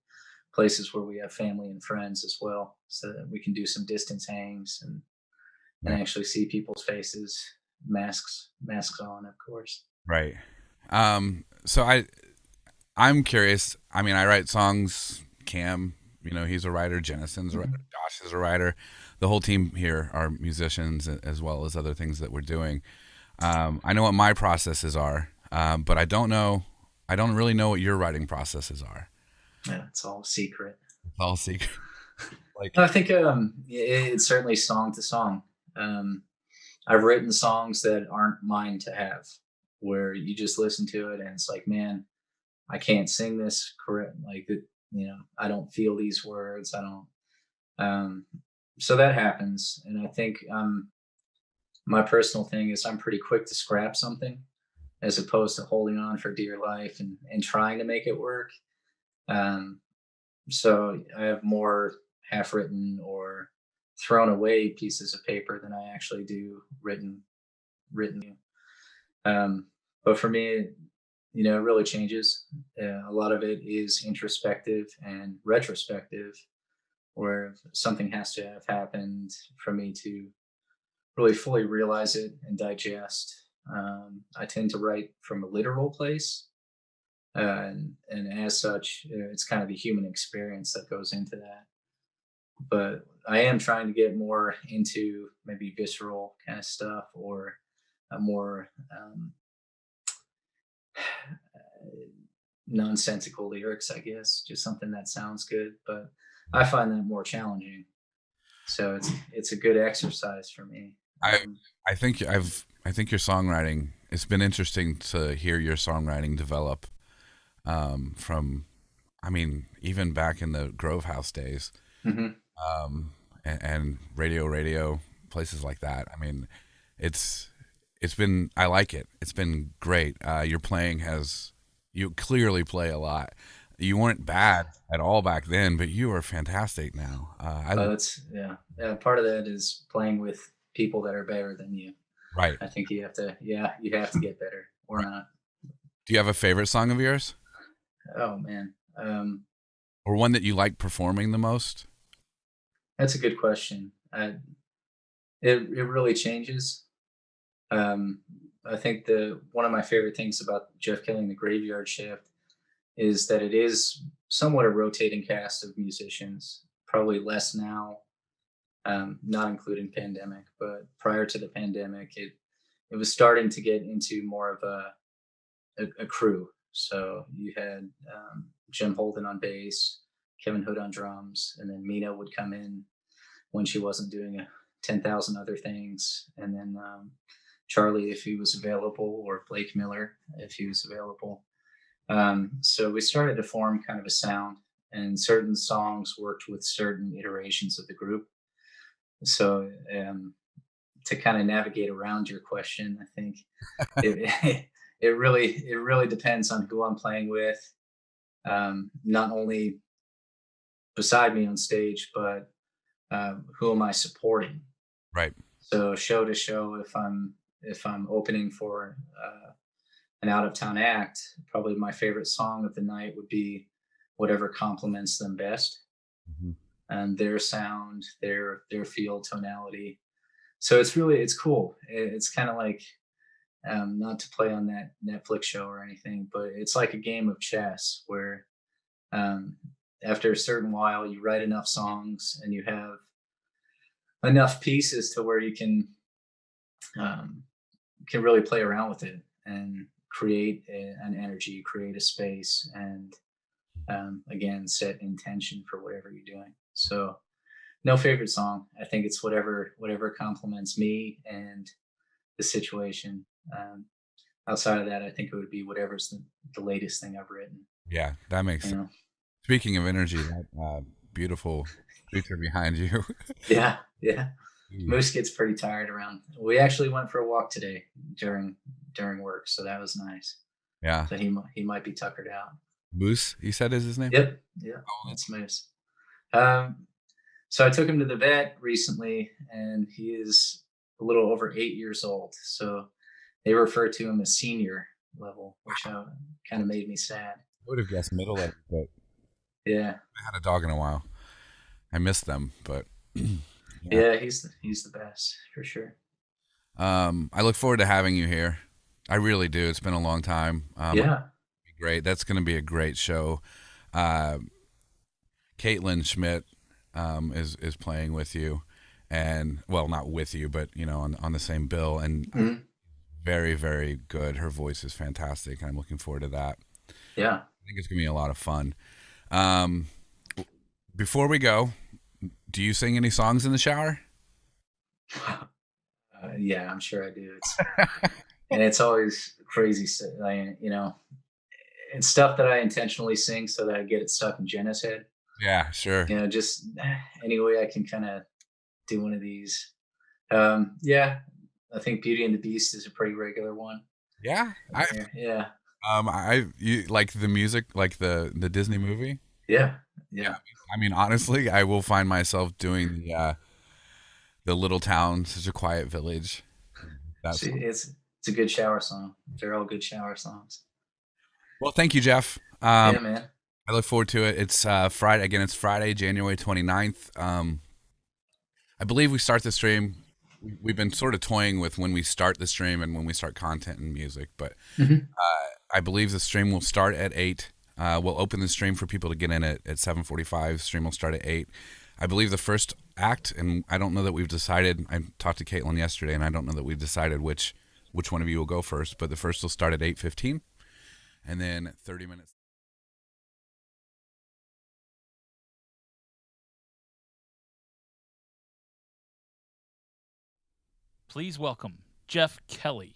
places where we have family and friends as well, so that we can do some distance hangs and actually see people's faces, masks on, of course. Right. So I'm curious. I mean, I write songs. Cam, he's a writer. Jennison's a writer. Josh is a writer. The whole team here are musicians, as well as other things that we're doing. I know what my processes are, but I don't know. I don't really know what your writing processes are. Yeah, it's all secret. It's all secret. I think it's certainly song to song. I've written songs that aren't mine to have, where you just listen to it and it's like, man, I can't sing this correct. Like, I don't feel these words. I don't. So that happens, and I think my personal thing is I'm pretty quick to scrap something, as opposed to holding on for dear life and trying to make it work. Um, so I have more half written or thrown away pieces of paper than I actually do written. But for me, it really changes. A lot of it is introspective and retrospective, where something has to have happened for me to really fully realize it and digest. I tend to write from a literal place, and as such, it's kind of the human experience that goes into that. But I am trying to get more into maybe visceral kind of stuff, or a more nonsensical lyrics, I guess, just something that sounds good. But I find that more challenging. So it's a good exercise for me. I I think I think your songwriting. It's been interesting to hear your songwriting develop. From, I mean, even back in the Grove House days, Mhm. and radio places like that. I mean, it's been, I like it. It's been great. Your playing you clearly play a lot. You weren't bad at all back then, but you are fantastic now. That's yeah. Part of that is playing with people that are better than you. Right. I think you have to get better or not. Do you have a favorite song of yours, Oh man, or one that you like performing the most? that's a good question. It really changes. I think the one of my favorite things about Jeff Kelly and the Graveyard Shift is that it is somewhat a rotating cast of musicians. Probably less now, not including pandemic, but prior to the pandemic, it was starting to get into more of a crew. So you had Jim Holden on bass, Kevin Hood on drums, and then Mina would come in when she wasn't doing 10,000 other things, and then Charlie if he was available, or Blake Miller if he was available. So we started to form kind of a sound, and certain songs worked with certain iterations of the group. So to kind of navigate around your question, I think it, it really depends on who I'm playing with, not only beside me on stage, but who am I supporting? Right. So show to show, if I'm opening for an out of town act, probably my favorite song of the night would be whatever complements them best, and their sound, their feel, tonality. So it's cool. It's kind of like, not to play on that Netflix show or anything, but it's like a game of chess where after a certain while you write enough songs and you have enough pieces to where you can really play around with it and create an energy, create a space, and again, set intention for whatever you're doing. So no favorite song. I think it's whatever complements me and the situation. Outside of that, I think it would be whatever's the latest thing I've written. Yeah, that makes sense. Speaking of energy, that beautiful creature behind you. Yeah. Moose gets pretty tired around. We actually went for a walk today during work, so that was nice. Yeah. So he might be tuckered out. Moose, you said is his name? Yep. Yeah. That's Moose. So I took him to the vet recently, and he is a little over 8 years old. So they refer to him as senior level, which kind of made me sad. I would have guessed middle level, but yeah, I had a dog in a while. I miss them, but yeah, he's the best for sure. I look forward to having you here. I really do. It's been a long time. Yeah, great. That's going to be a great show. Kaitlyn Schmit is playing with you, and well, not with you, but on the same bill, and very, very good. Her voice is fantastic. I'm looking forward to that. Yeah, I think it's gonna be a lot of fun. Before we go, do you sing any songs in the shower? Yeah, I'm sure I do. And it's always crazy. It's stuff that I intentionally sing so that I get it stuck in Jenna's head. Yeah, sure. Just any way I can kind of do one of these. Yeah, I think Beauty and the Beast is a pretty regular one. Yeah. Yeah. You like the music, like the Disney movie? Yeah. I mean, honestly, I will find myself doing the Little Town, Such a Quiet Village. It's a good shower song. They're all good shower songs. Well, thank you, Jeff. Yeah, man. I look forward to it. It's Friday. Again, it's Friday, January 29th. I believe we start the stream. We've been sort of toying with when we start the stream and when we start content and music, but I believe the stream will start at 8. We'll open the stream for people to get in at 7:45. Stream will start at 8. I believe the first act, and I don't know that we've decided. I talked to Kaitlyn yesterday, and I don't know that we've decided which one of you will go first. But the first will start at 8:15, and then 30 minutes. Please welcome Jeff Kelly.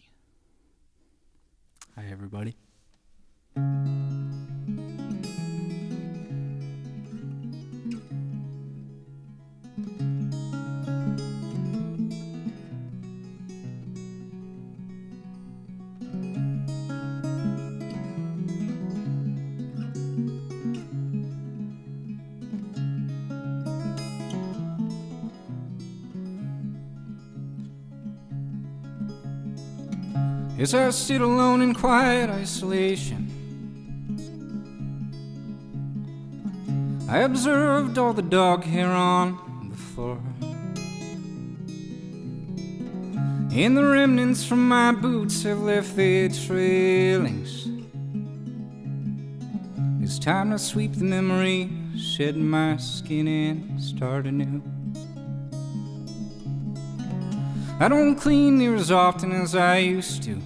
Hi, everybody. As I sit alone in quiet isolation, I observed all the dog hair on the floor, and the remnants from my boots have left their trailings. It's time to sweep the memory, shed my skin and start anew. I don't clean near as often as I used to,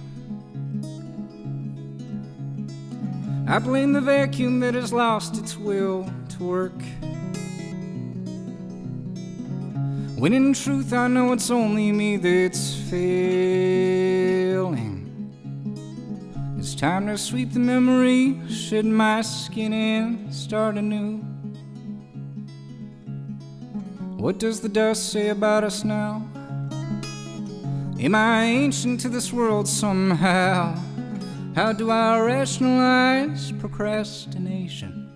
I blame the vacuum that has lost its will to work, when in truth I know it's only me that's failing. It's time to sweep the memory, shed my skin and start anew. What does the dust say about us now? Am I ancient to this world somehow? How do I rationalize procrastination?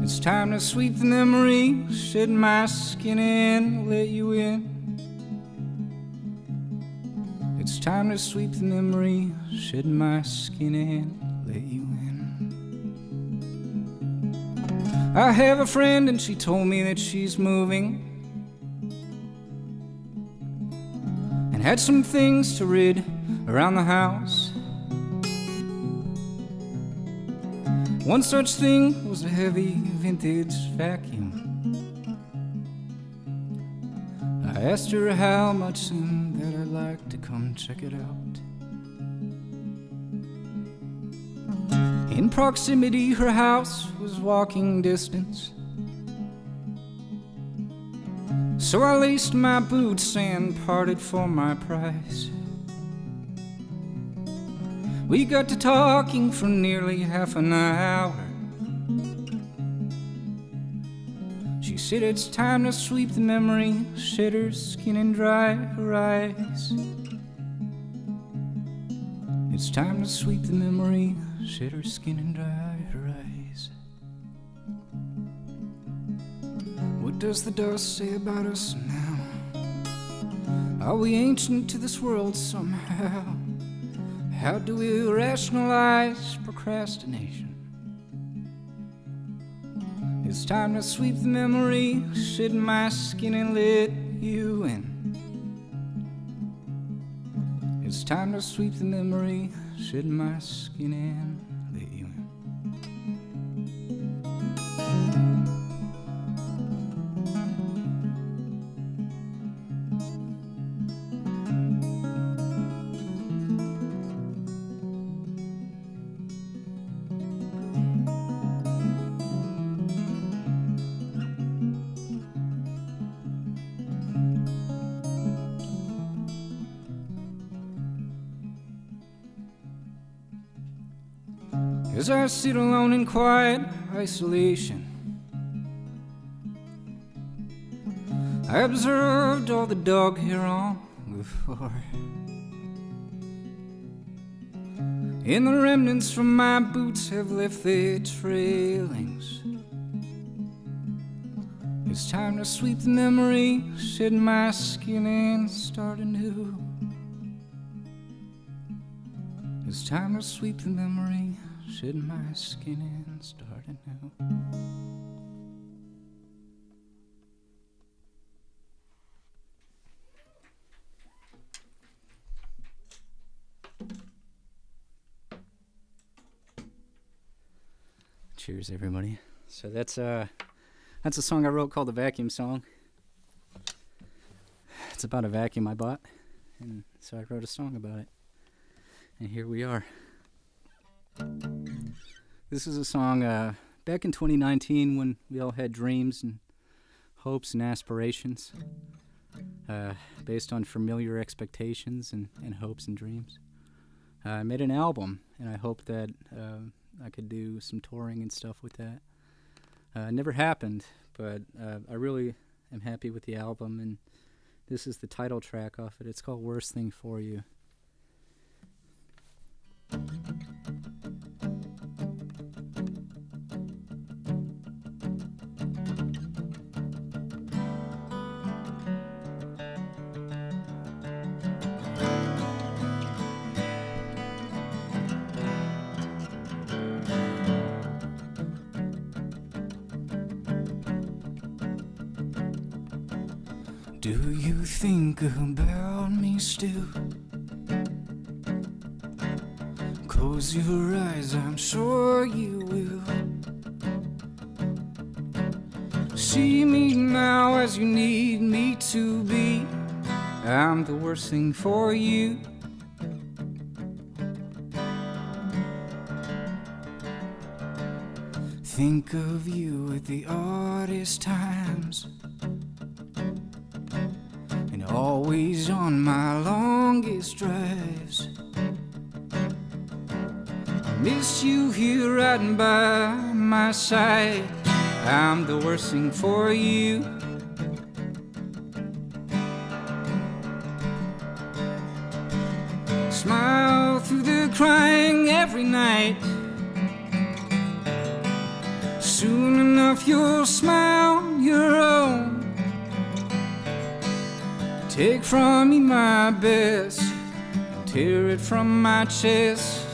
It's time to sweep the memory, shed my skin and let you in. It's time to sweep the memory, shed my skin and let you in. I have a friend and she told me that she's moving, and had some things to rid around the house. One such thing was a heavy vintage vacuum. I asked her how much and that I'd like to come check it out. In proximity, her house was walking distance, so I laced my boots and parted for my price. We got to talking for nearly half an hour. She said it's time to sweep the memory, shed her skin and dry her eyes. It's time to sweep the memory, shed her skin and dry her eyes. What does the dust say about us now? Are we ancient to this world somehow? How do we rationalize procrastination? It's time to sweep the memory, shed my skin and let you in. It's time to sweep the memory, shed my skin and let you in. As I sit alone in quiet isolation, I observed all the dog hair on the floor, and the remnants from my boots have left their trailings. It's time to sweep the memory, shed my skin and start anew. It's time to sweep the memory, shed my skin and start anew. Cheers, everybody. So that's a song I wrote called the Vacuum Song. It's about a vacuum I bought, and so I wrote a song about it. And here we are. This is a song back in 2019 when we all had dreams and hopes and aspirations based on familiar expectations and hopes and dreams. I made an album, and I hope that I could do some touring and stuff with that. It never happened, but I really am happy with the album, and this is the title track off it. It's called Worst Thing For You. Do you think about me still? Close your eyes, I'm sure you will. See me now as you need me to be. I'm the worst thing for you. think of you at the oddest times, and always on my longest drives. I miss you here riding by my side. I'm the worst thing for you. Smile through the crying every night. Soon enough you'll smile on your own. Take from me my best and tear it from my chest.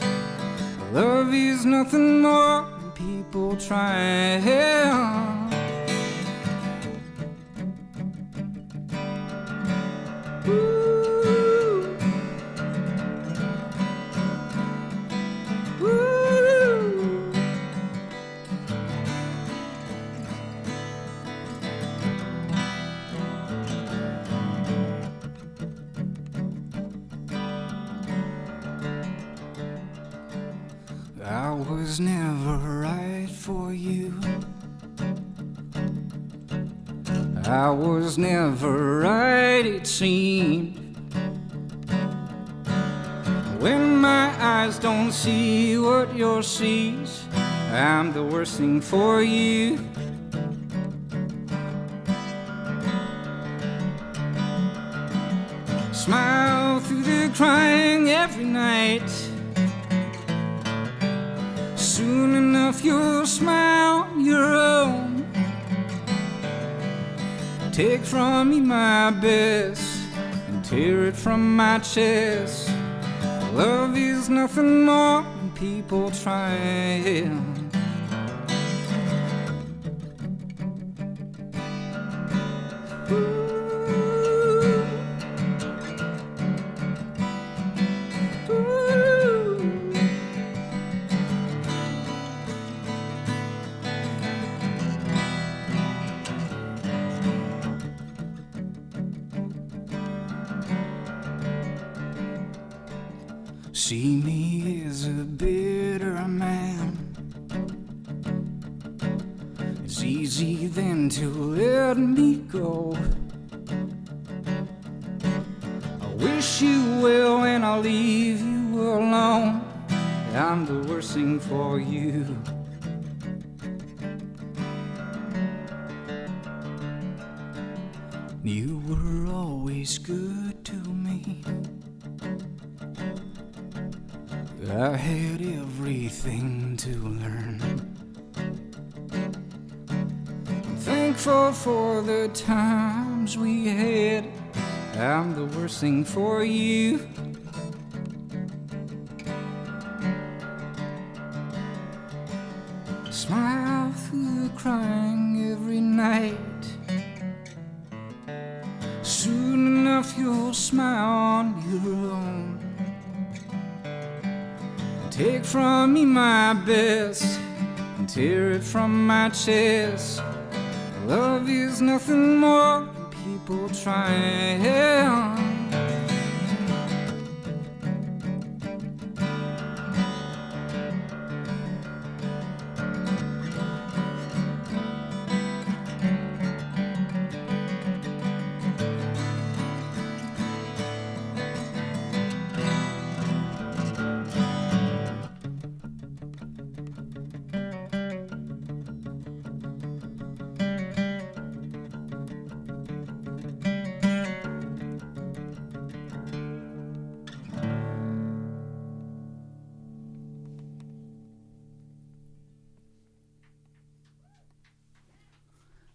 Love is nothing more than people trying. I was never right for you. I was never right, it seemed. When my eyes don't see what yours sees, I'm the worst thing for you. Smile through the crying every night. Soon enough you'll smile on your own. Take from me my best and tear it from my chest. Love is nothing more than people trying. See me as a bitter man. It's easy then to let me go. I wish you well and I'll leave you alone. I'm the worst thing for you. You were always good to me. I had everything to learn. I'm thankful for the times we had. I'm the worst thing for you. Smile through the crying every night. Soon enough you'll smile on your own. Take from me my best and tear it from my chest. Love is nothing more than people trying.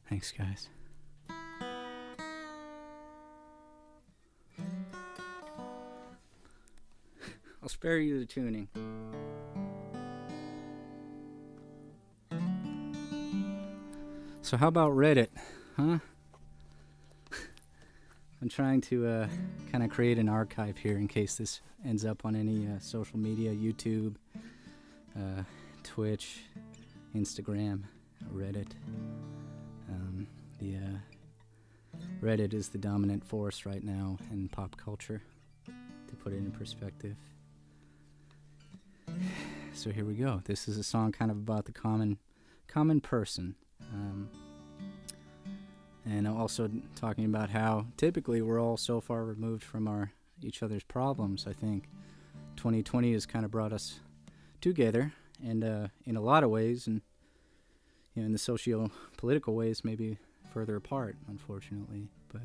Thanks, guys. I'll spare you the tuning. So how about Reddit, huh? I'm trying to kind of create an archive here in case this ends up on any social media, YouTube, Twitch, Instagram, Reddit. Reddit is the dominant force right now in pop culture, to put it in perspective. So here we go. This is a song kind of about the common common person. And also talking about how typically we're all so far removed from each other's problems. I think 2020 has kind of brought us together, and in a lot of ways, and in the socio-political ways, maybe further apart, unfortunately. But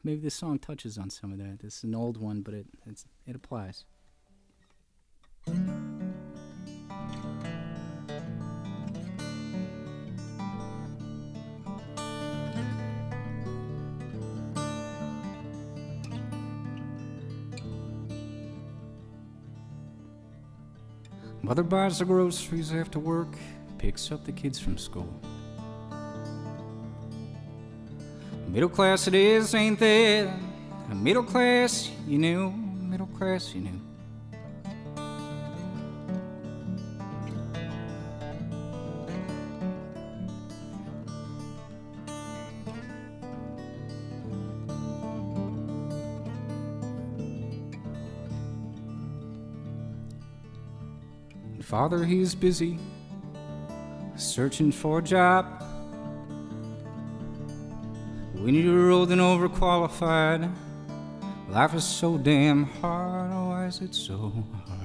maybe this song touches on some of that. This is an old one, but it applies. Mother buys the groceries after work, picks up the kids from school. Middle class it is, ain't there? A middle class, middle class, Father, he's busy searching for a job. When you're old and overqualified, life is so damn hard. Oh, why is it so hard?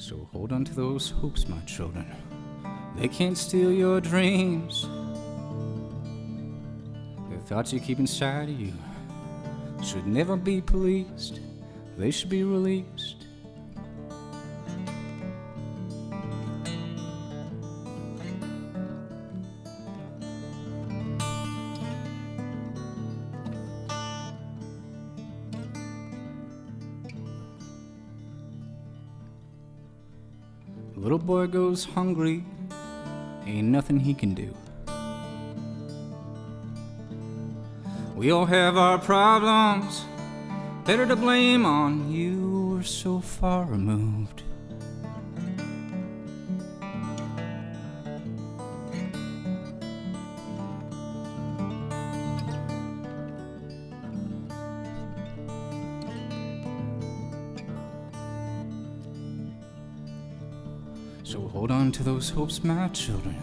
So hold on to those hopes, my children. They can't steal your dreams. The thoughts you keep inside of you should never be policed. They should be released. Little boy goes hungry, ain't nothing he can do. We all have our problems, better to blame on you. We're so far removed. So hold on to those hopes, my children.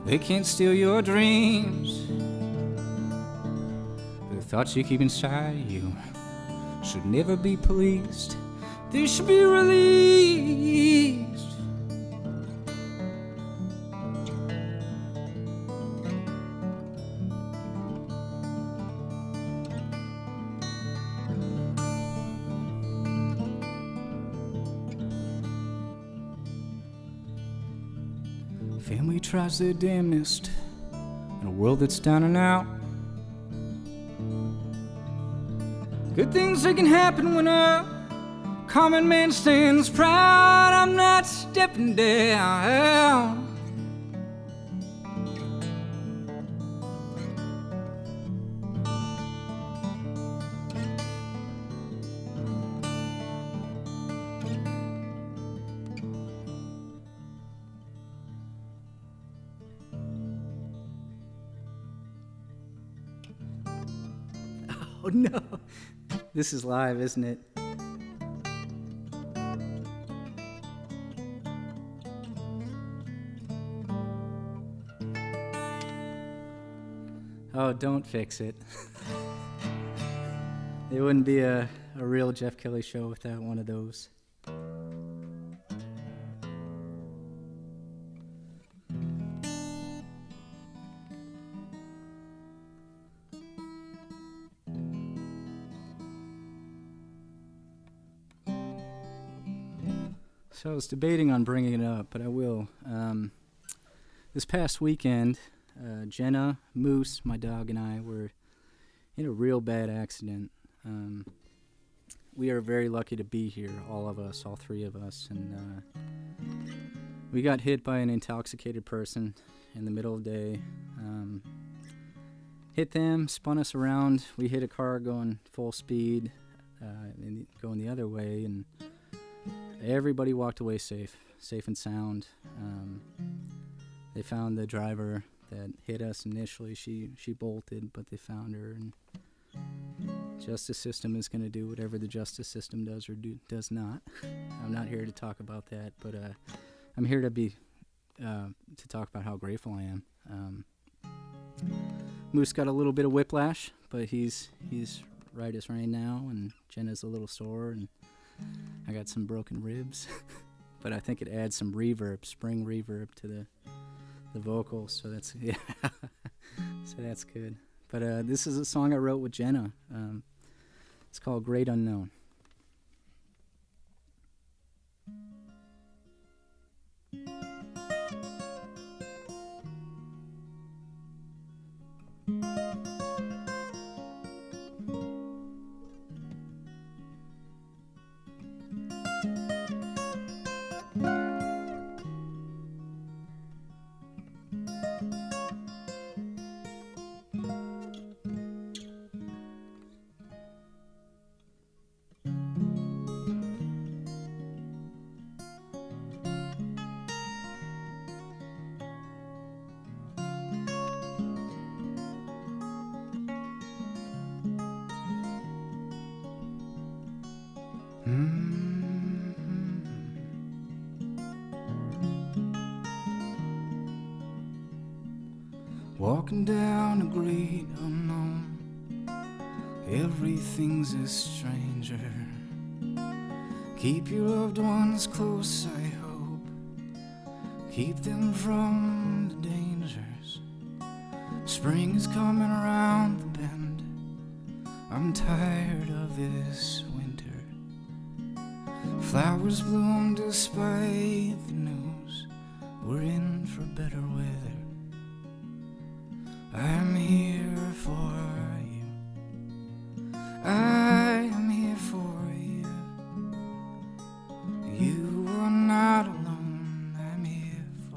They can't steal your dreams. The thoughts you keep inside you should never be policed. They should be released. Family tries their damnedest in a world that's down and out. Good things that can happen when a common man stands proud. I'm not stepping down. Oh no, this is live, isn't it? Oh, don't fix it. It wouldn't be a real Jeff Kelly show without one of those. So I was debating on bringing it up, but I will. This past weekend, Jenna, Moose, my dog, and I were in a real bad accident. We are very lucky to be here, all of us, all three of us. And we got hit by an intoxicated person in the middle of the day. Hit them, spun us around. We hit a car going full speed, and going the other way, and everybody walked away safe. safe and sound. They found the driver that hit us initially. She bolted, but they found her, and justice system is going to do whatever the justice system does or does not. I'm not here to talk about that, but I'm here to talk about how grateful I am. Moose got a little bit of whiplash, but he's right as rain now, and Jenna's a little sore, and I got some broken ribs. But I think it adds some reverb, spring reverb to the vocals, so that's so that's good. But this is a song I wrote with Jenna. It's called Great Unknown. Walking down a great unknown, everything's a stranger. Keep your loved ones close, I hope. Keep them from the dangers. Spring is coming around the bend. I'm tired of this winter. Flowers bloom despite the news. We're in for better weather. I'm here for you. I am here for you. You are not alone. I'm here for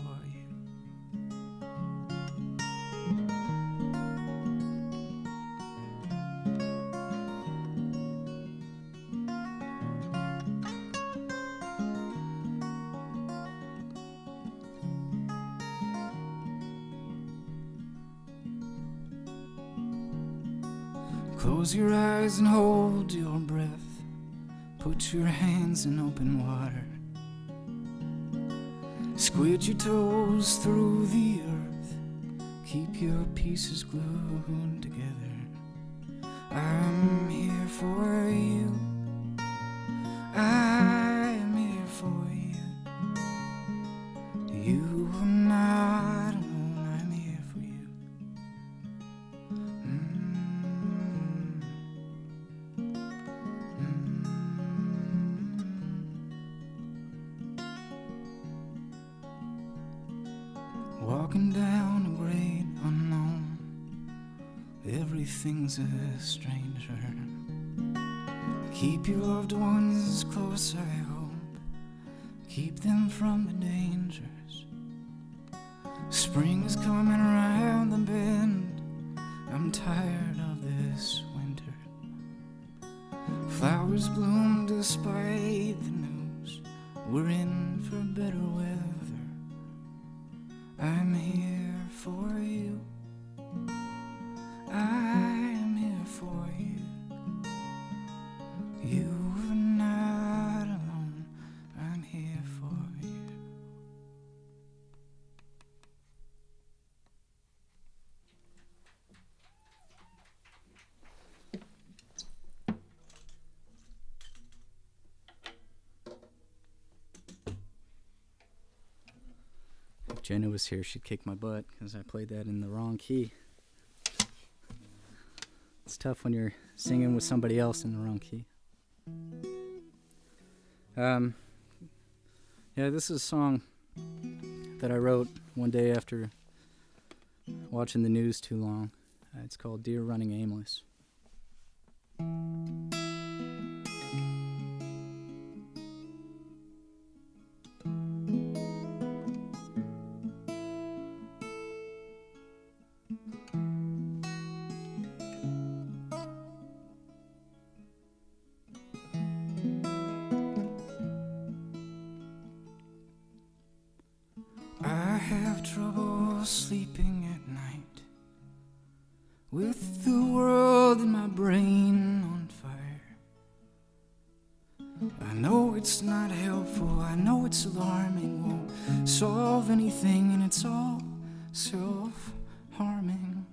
Close your eyes and hold your breath. Put your hands in open water. Squid your toes through the earth. Keep your pieces glued together. I'm here for you. I am here for you. You are not alone. I'm here for you. Walking down a great unknown, everything's a stranger. Keep your loved ones close, I hope. Keep them from the dangers. Spring is coming around the bend. I'm tired of this winter. Flowers bloom despite the news. We're in for better weather. I'm here for you. I am here for you. You are not alone. I'm here for you. If Jenna was here, she'd kick my butt because I played that in the wrong key. It's tough when you're singing with somebody else in the wrong key. Yeah, this is a song that I wrote one day after watching the news too long. It's called Deer Running Aimless. it's not helpful, I know it's alarming, won't solve anything, and it's all self-harming.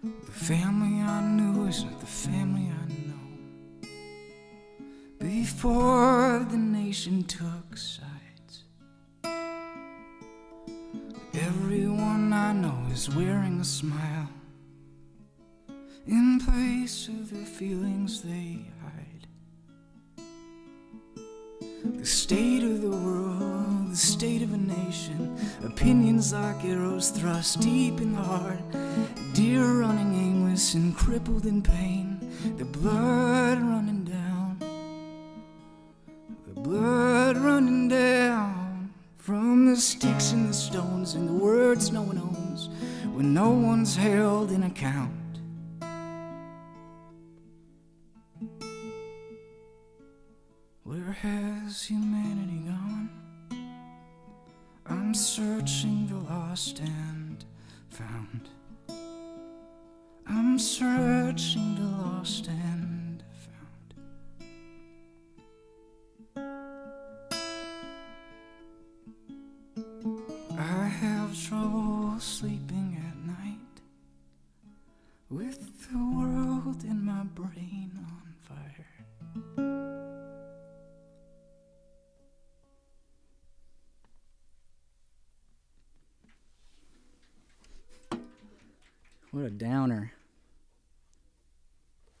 The family I knew isn't the family I know. Before the nation took sides, everyone I know is wearing a smile in place of the feelings they hide. The state of the world, the state of a nation, opinions like arrows thrust deep in the heart, deer running aimless and crippled in pain, the blood running down, the blood running down from the sticks and the stones and the words no one owns when no one's held in account. Where has humanity gone? I'm searching the lost and found. I'm searching the lost and found. I have trouble sleeping at night with the world in my brain on fire. What a downer.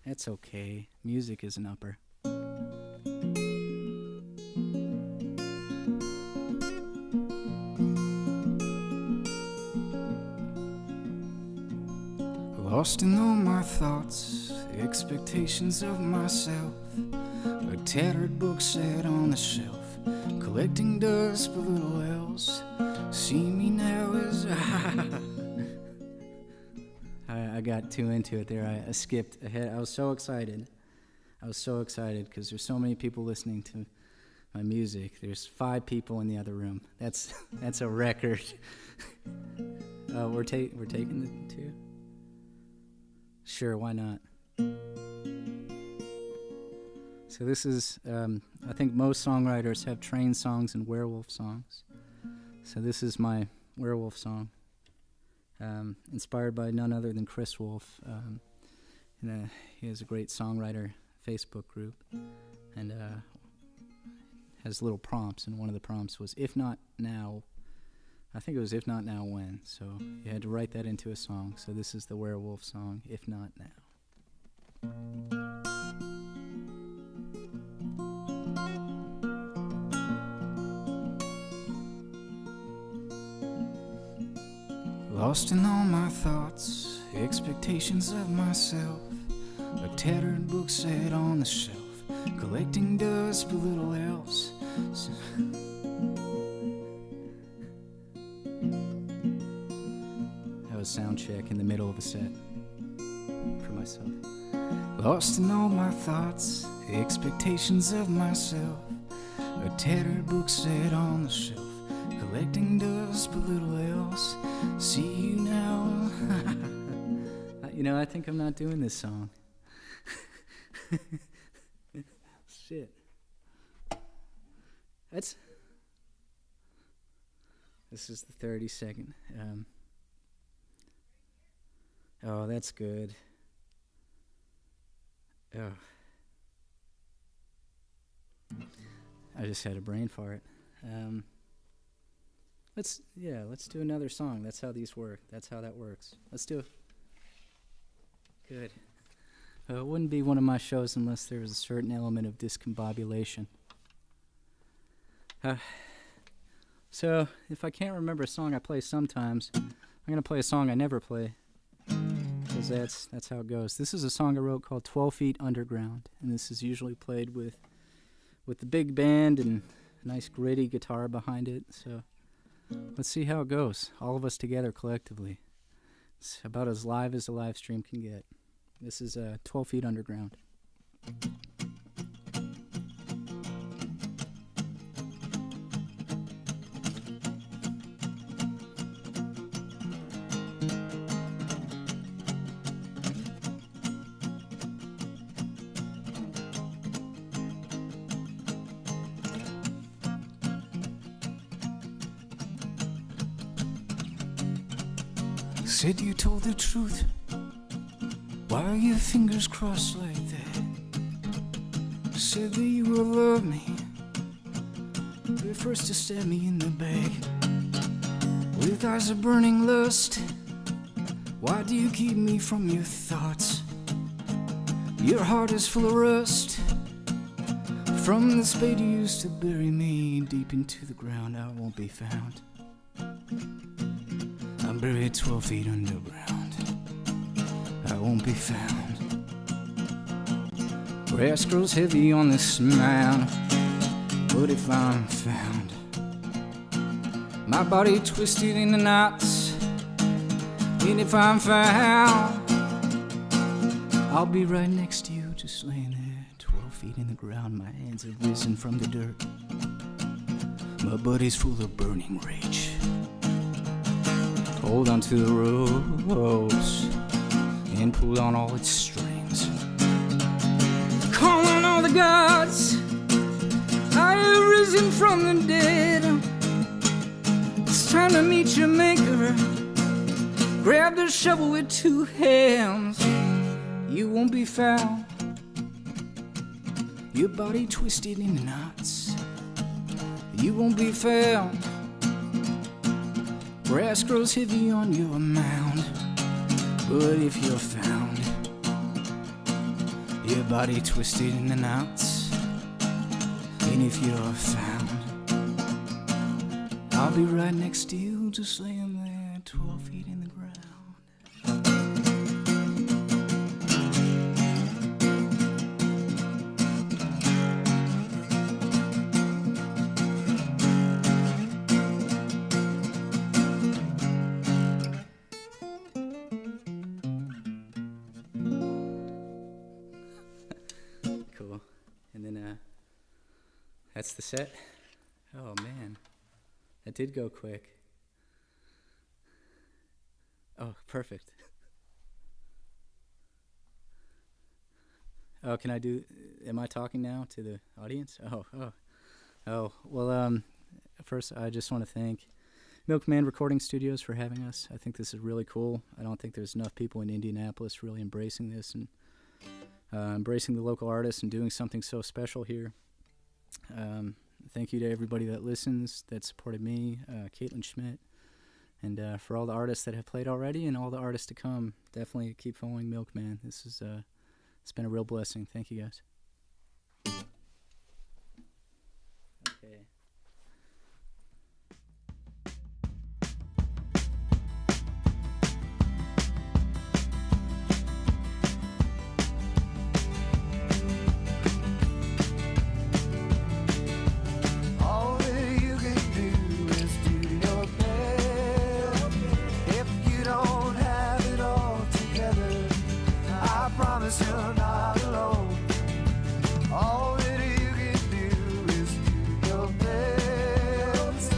That's okay. Music is an upper. Lost in all my thoughts, the expectations of myself, a tattered book set on the shelf, collecting dust but little else. See me now as I got too into it there. I skipped ahead. I was so excited because there's so many people listening to my music. There's 5 people in the other room. That's a record. We're taking the 2? Sure, why not? So this is, I think most songwriters have train songs and werewolf songs. So this is my werewolf song. Inspired by none other than Chris Wolf. He has a great songwriter Facebook group, and has little prompts, and one of the prompts was, if not now, I think it was if not now, when? So you had to write that into a song. So this is the werewolf song, If Not Now. Lost in all my thoughts, expectations of myself, a tattered book set on the shelf, collecting dust but little else. That was sound check in the middle of a set for myself. Lost in all my thoughts, expectations of myself, a tattered book set on the shelf, collecting dust but little else. See you now. I think I'm not doing this song. Shit. This is the 32nd. Oh, that's good. Oh. I just had a brain fart. Let's do another song. That's how these work. That's how that works. Let's do it. Good. It wouldn't be one of my shows unless there was a certain element of discombobulation. So, if I can't remember a song I play sometimes, I'm going to play a song I never play, because that's how it goes. This is a song I wrote called 12 Feet Underground, and this is usually played with the big band and a nice gritty guitar behind it, so let's see how it goes, all of us together collectively. It's about as live as a live stream can get. This is 12 Feet Underground. Said you told the truth. Why are your fingers crossed like that? Said that you will love me. But first to stab me in the back. With eyes of burning lust. Why do you keep me from your thoughts? Your heart is full of rust. From the spade you used to bury me deep into the ground, I won't be found. I'm buried 12 feet underground. I won't be found. Grass grows heavy on this mound, but if I'm found, my body twisted in the knots, and if I'm found, I'll be right next to you, just laying there, 12 feet in the ground. My hands have risen from the dirt. My body's full of burning rage. Hold on to the ropes and pull on all its strings. Call on all the gods. I have risen from the dead. It's time to meet your maker. Grab the shovel with two hands. You won't be found. Your body twisted in knots. You won't be found. Grass grows heavy on your mound. But if you're found, your body twisted in the knots. And if you're found, I'll be right next to you, just laying there 12 feet in the ground. Cool. And then that's the set. Oh man, that did go quick. Oh, perfect. Oh, can I do, am I talking now to the audience? Oh, well, first I just want to thank Milkman Recording Studios for having us. I think this is really cool. I don't think there's enough people in Indianapolis really embracing this and embracing the local artists and doing something so special here. Thank you to everybody that listens, that supported me, Kaitlyn Schmit, and for all the artists that have played already and all the artists to come. Definitely keep following Milkman. This is it's been a real blessing. Thank you guys. Okay. All that you can do is do your best. If you don't have it all together, I promise you're not alone. All that you can do is do your best.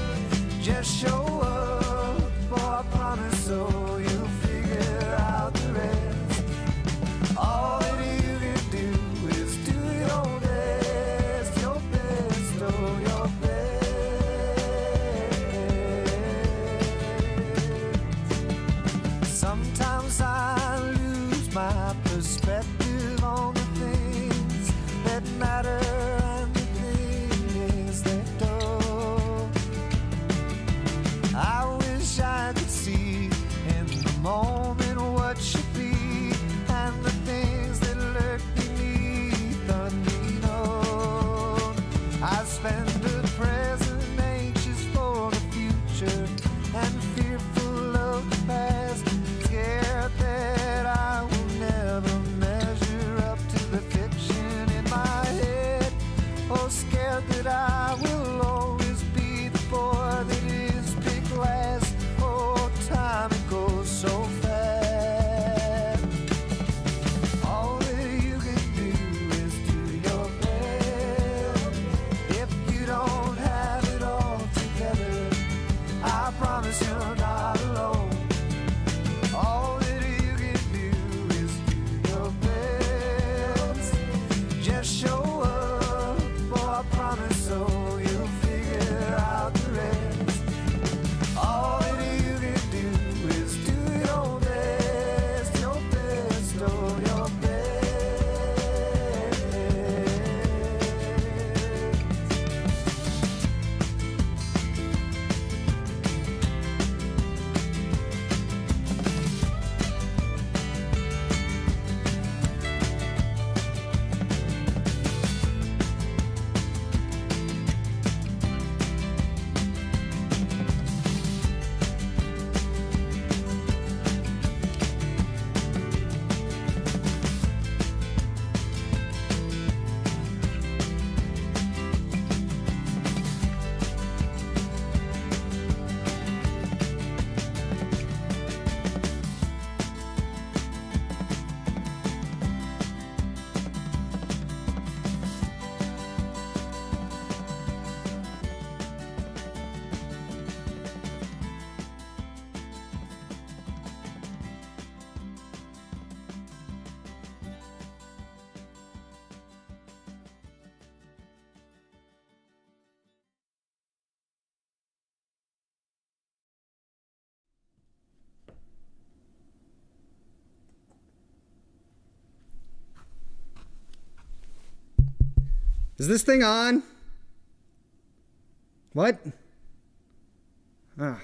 Just show up, for I promise so you'll figure out the rest. All that you can do is do your best, oh your best. Sometimes I lose my perspective on the things that matter and the things that don't. I wish I could see in the moment what should be and the things that lurk beneath unknown. I spend the present anxious for the future and fearful of the past, scared that I will never measure up to the fiction in my head. Is this thing on? What? Ah.